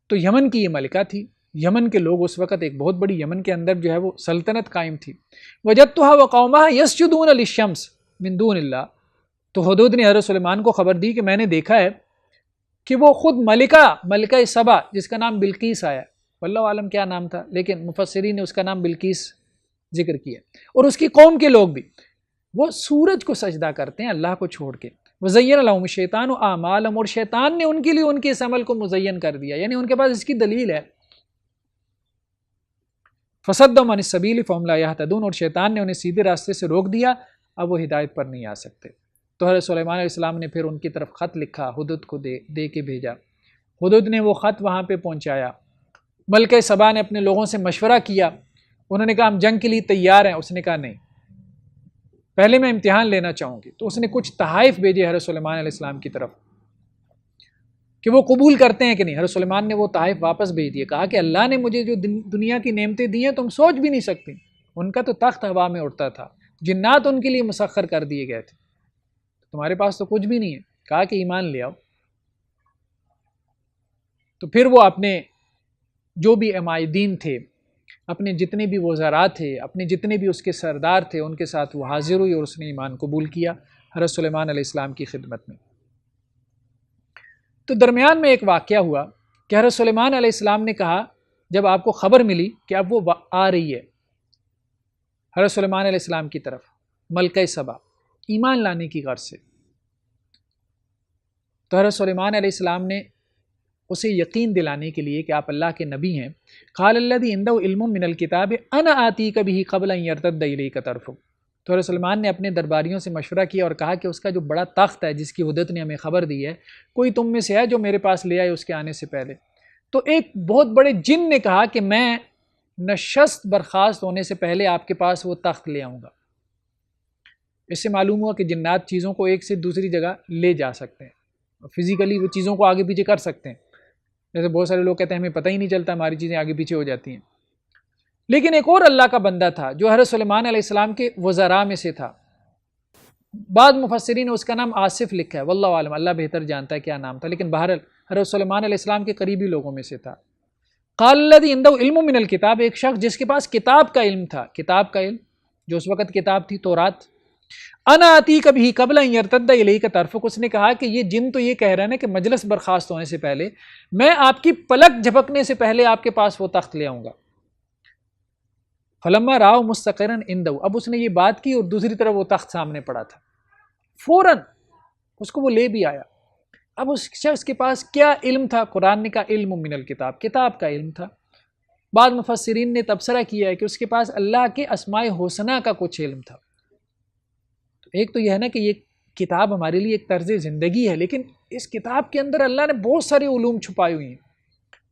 تو یمن کی یہ ملکہ تھی. یمن کے لوگ اس وقت ایک بہت بڑی یمن کے اندر جو ہے وہ سلطنت قائم تھی. وجدتها وقومها يسجدون للشمس من دون اللہ. تو ہدہد نے حضرت سلیمان کو خبر دی کہ میں نے دیکھا ہے کہ وہ خود ملکہ سبا، جس کا نام بلقیس آیا، واللہ عالم کیا نام تھا، لیکن مفسرین نے اس کا نام بلقیس ذکر کیا، اور اس کی قوم کے لوگ بھی، وہ سورج کو سجدہ کرتے ہیں اللہ کو چھوڑ کے. وزین لهم الشیطان اعمالهم، اور شیطان نے ان کے لیے ان کے اس عمل کو مزین کر دیا، یعنی ان کے پاس اس کی دلیل ہے. فصدهم عن السبیل فهم لا يهتدون، اور شیطان نے انہیں سیدھے راستے سے روک دیا، اب وہ ہدایت پر نہیں آ سکتے. تو حضرت سلیمان علیہ السلام نے پھر ان کی طرف خط لکھا، ہدہد کو دے کے بھیجا. ہدہد نے وہ خط وہاں پہ پہنچایا. ملکہ سبا نے اپنے لوگوں سے مشورہ کیا، انہوں نے کہا ہم جنگ کے لیے تیار ہیں. اس نے کہا نہیں، پہلے میں امتحان لینا چاہوں گی. تو اس نے کچھ تحائف بھیجے حضرت سلیمان علیہ السلام کی طرف کہ وہ قبول کرتے ہیں کہ نہیں. حضرت سلیمان نے وہ تحائف واپس بھیج دیے، کہا کہ اللہ نے مجھے جو دنیا کی نعمتیں دی ہیں تم سوچ بھی نہیں سکتی. ان کا تو تخت ہوا میں اڑتا تھا، جنات ان کے لیے مسخر کر دیے گئے تھے، تمہارے پاس تو کچھ بھی نہیں ہے. کہا کہ ایمان لے آؤ. تو پھر وہ اپنے جو بھی عمائدین تھے، اپنے جتنے بھی وزراء تھے، اپنے جتنے بھی اس کے سردار تھے، ان کے ساتھ وہ حاضر ہوئی اور اس نے ایمان قبول کیا حضرت سلیمان علیہ السلام کی خدمت میں. تو درمیان میں ایک واقعہ ہوا کہ حضرت سلیمان علیہ السلام نے کہا، جب آپ کو خبر ملی کہ اب وہ آ رہی ہے حضرت سلیمان علیہ السلام کی طرف ملکہ سبا ایمان لانے کی غرض سے، تو حضرت سلیمان علیہ السلام نے اسے یقین دلانے کے لیے کہ آپ اللہ کے نبی ہیں، قال الذی عنده علم من الکتاب انا آتیک بہ قبل ان یرتد الیک طرفک. تو حضرت سلیمان نے اپنے درباریوں سے مشورہ کیا اور کہا کہ اس کا جو بڑا تخت ہے جس کی ہدہد نے ہمیں خبر دی ہے، کوئی تم میں سے ہے جو میرے پاس لے آئے اس کے آنے سے پہلے. تو ایک بہت بڑے جن نے کہا کہ میں نشست برخاست ہونے سے پہلے آپ کے پاس وہ تخت لے آؤں گا. اس سے معلوم ہوا کہ جنات چیزوں کو ایک سے دوسری جگہ لے جا سکتے ہیں، فزیکلی وہ چیزوں کو آگے پیچھے کر سکتے ہیں. جیسے بہت سارے لوگ کہتے ہیں ہمیں پتہ ہی نہیں چلتا، ہماری چیزیں آگے پیچھے ہو جاتی ہیں. لیکن ایک اور اللہ کا بندہ تھا جو حضرت سلیمان علیہ السلام کے وزراء میں سے تھا. بعض مفسرین نے اس کا نام آصف لکھا ہے، واللہ عالم، اللہ بہتر جانتا ہے کیا نام تھا، لیکن بہرحال حضرت سلیمان علیہ السلام کے قریبی لوگوں میں سے تھا. قال الذی عنده علم من الکتاب، ایک شخص جس کے پاس کتاب کا علم تھا، کتاب کا علم جو اس وقت کتاب تھی تورات. انا آتیک بہ قبل ان یرتد الیک طرفک، اس نے کہا کہ یہ جن تو یہ کہہ رہے ہیں کہ مجلس برخاست ہونے سے پہلے میں آپ کی پلک جھپکنے سے پہلے آپ کے پاس وہ تخت لے آؤں گا. فلما راؤ مستقرا عنده، اب اس نے یہ بات کی اور دوسری طرف وہ تخت سامنے پڑا تھا، فوراً اس کو وہ لے بھی آیا. اب اس شخص کے پاس کیا علم تھا؟ قرآن نے کہا علم من الکتاب، کتاب کا علم تھا. بعض مفسرین نے تبصرہ کیا ہے کہ اس کے پاس اللہ کے اسماء حسنہ کا کچھ علم تھا. ایک تو یہ ہے نا کہ یہ کتاب ہمارے لیے ایک طرز زندگی ہے، لیکن اس کتاب کے اندر اللہ نے بہت سارے علوم چھپائے ہوئے ہیں.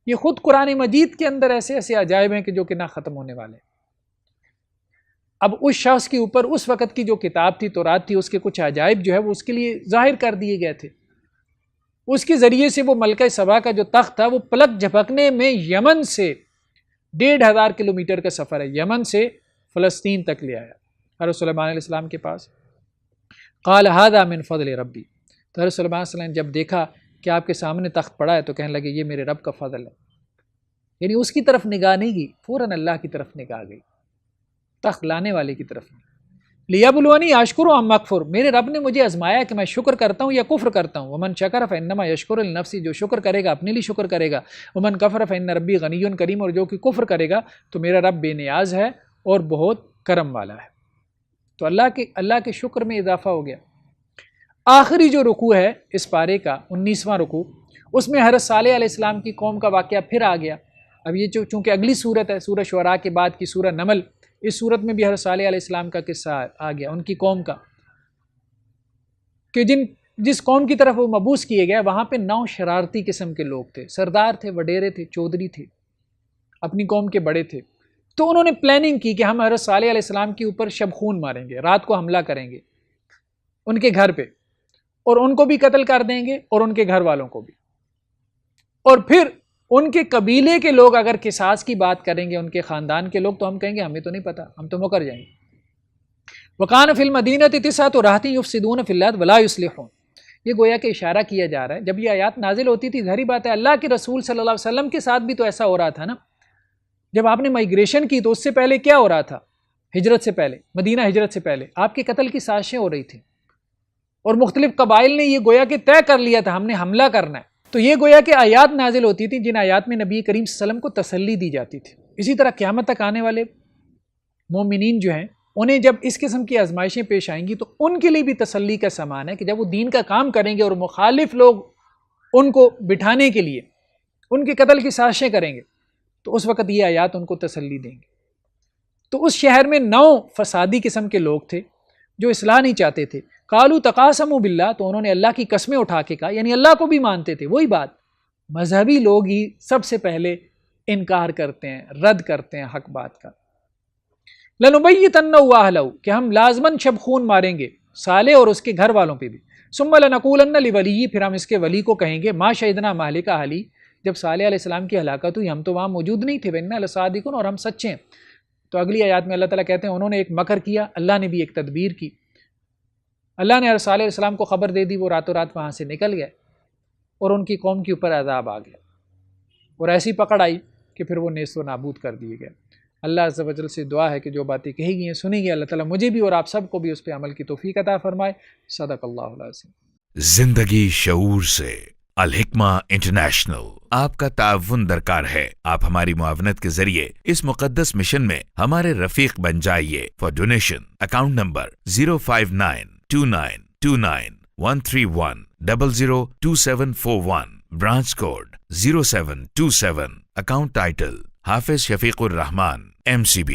یہ خود قرآن مجید کے اندر ایسے ایسے عجائب ہیں کہ جو کہ نہ ختم ہونے والے. اب اس شخص کے اوپر اس وقت کی جو کتاب تھی تورات تھی، اس کے کچھ عجائب جو ہے وہ اس کے لیے ظاہر کر دیے گئے تھے. اس کے ذریعے سے وہ ملکہ سبا کا جو تخت تھا وہ پلک جھپکنے میں یمن سے 1500 کلومیٹر کا سفر ہے، یمن سے فلسطین تک لے آیا حضرت سلیمان علیہ السلام کے پاس. قال هذا من فضل ربی، تو حضرت سلیمان علیہ السلام نے جب دیکھا کہ آپ کے سامنے تخت پڑا ہے تو کہنے لگے یہ میرے رب کا فضل ہے، یعنی اس کی طرف نگاہ نہیں گئی، فوراً اللہ کی طرف نگاہ گئی، تخت لانے والے کی طرف نہیں۔ لیبلونی اشکر ام اکفر، میرے رب نے مجھے آزمایا کہ میں شکر کرتا ہوں یا کفر کرتا ہوں۔ ومن شکر فانما یشکر لنفسہ، جو شکر کرے گا اپنے لیے شکر کرے گا۔ ومن کفر فان ربی غنی کریم، اور جو کہ کفر کرے گا تو میرا رب بے نیاز ہے اور بہت کرم والا ہے۔ تو اللہ کے شکر میں اضافہ ہو گیا۔ آخری جو رکوع ہے اس پارے کا 19واں رکوع، اس میں حضرت صالح علیہ السلام کی قوم کا واقعہ پھر آ گیا۔ اب یہ چونکہ اگلی صورت ہے، سورہ شعراء کے بعد کی سورہ نمل، اس صورت میں بھی حضرت صالح علیہ السلام کا قصہ آ گیا، ان کی قوم کا، کہ جس قوم کی طرف وہ مبعوث کیے گئے وہاں پہ 9 شرارتی قسم کے لوگ تھے، سردار تھے، وڈیرے تھے، چودھری تھے، اپنی قوم کے بڑے تھے۔ تو انہوں نے پلاننگ کی کہ ہم حضرت صالح علیہ السلام کے اوپر شب خون ماریں گے، رات کو حملہ کریں گے ان کے گھر پہ، اور ان کو بھی قتل کر دیں گے اور ان کے گھر والوں کو بھی، اور پھر ان کے قبیلے کے لوگ اگر قصاص کی بات کریں گے، ان کے خاندان کے لوگ، تو ہم کہیں گے ہمیں تو نہیں پتہ، ہم تو مکر جائیں گے۔ وَقَانَ فِي الْمَدِينَةِ تِسْعَةُ رَهْطٍ يُفْسِدُونَ فِي الْأَرْضِ وَلَا يُصْلِحُونَ، یہ گویا کہ اشارہ کیا جا رہا ہے۔ جب یہ آیات نازل ہوتی تھی، ظاہری بات ہے اللہ کے رسول صلی اللہ علیہ وسلم کے ساتھ بھی تو ایسا ہو رہا تھا نا۔ جب آپ نے مائیگریشن کی تو اس سے پہلے کیا ہو رہا تھا؟ ہجرت سے پہلے، مدینہ ہجرت سے پہلے آپ کے قتل کی سازشیں ہو رہی تھیں، اور مختلف قبائل نے یہ گویا کہ طے کر لیا تھا ہم نے حملہ کرنا ہے۔ تو یہ گویا کہ آیات نازل ہوتی تھیں جن آیات میں نبی کریم صلی اللہ علیہ وسلم کو تسلی دی جاتی تھی۔ اسی طرح قیامت تک آنے والے مومنین جو ہیں، انہیں جب اس قسم کی آزمائشیں پیش آئیں گی تو ان کے لیے بھی تسلی کا سامان ہے کہ جب وہ دین کا کام کریں گے اور مخالف لوگ ان کو بٹھانے کے لیے ان کے قتل کی سازشیں کریں گے تو اس وقت یہ آیات ان کو تسلی دیں گے۔ تو اس شہر میں 9 فسادی قسم کے لوگ تھے جو اصلاح نہیں چاہتے تھے۔ قالوا تقاسموا باللہ، تو انہوں نے اللہ کی قسمیں اٹھا کے کہا، یعنی اللہ کو بھی مانتے تھے۔ وہی بات، مذہبی لوگ ہی سب سے پہلے انکار کرتے ہیں، رد کرتے ہیں حق بات کا۔ لَنُبَيِّتَنَّهُ وَأَهْلَهُ، کہ ہم لازماً شب خون ماریں گے صالح اور اس کے گھر والوں پہ بھی۔ ثُمَّ لَنَقُولَنَّ لِوَلِيِّهِ، پھر ہم اس کے ولی کو کہیں گے، مَا شَهِدْنَا مَهْلِكَ أَهْلِهِ، جب صالح علیہ السلام کی ہلاکت ہوئی ہم تو وہاں موجود نہیں تھے، وَإِنَّا لَصَادِقُونَ، اور ہم سچے ہیں۔ تو اگلی آیات میں اللہ تعالیٰ کہتے ہیں انہوں نے ایک مکر کیا، اللہ نے بھی ایک تدبیر کی۔ اللہ نے صالح علیہ السلام کو خبر دے دی، وہ راتوں رات وہاں سے نکل گئے اور ان کی قوم کے اوپر عذاب آ گیا اور ایسی پکڑ آئی کہ پھر وہ نیست و نابود کر دیے گئے۔ اللہ عز و جل سے دعا ہے کہ جو باتیں کہی گئی ہیں سنی گئی، اللہ تعالیٰ مجھے بھی اور آپ سب کو بھی اس پہ عمل کی توفیق عطا فرمائے۔ صدق اللہ العظیم۔ زندگی شعور سے، الحکمہ انٹرنیشنل آپ کا تعاون درکار ہے۔ آپ ہماری معاونت کے ذریعے اس مقدس مشن میں ہمارے رفیق بن جائیے۔ For donation account number 059292913100271، branch code 0727، account title Hafiz Shafiq Rahman MCB۔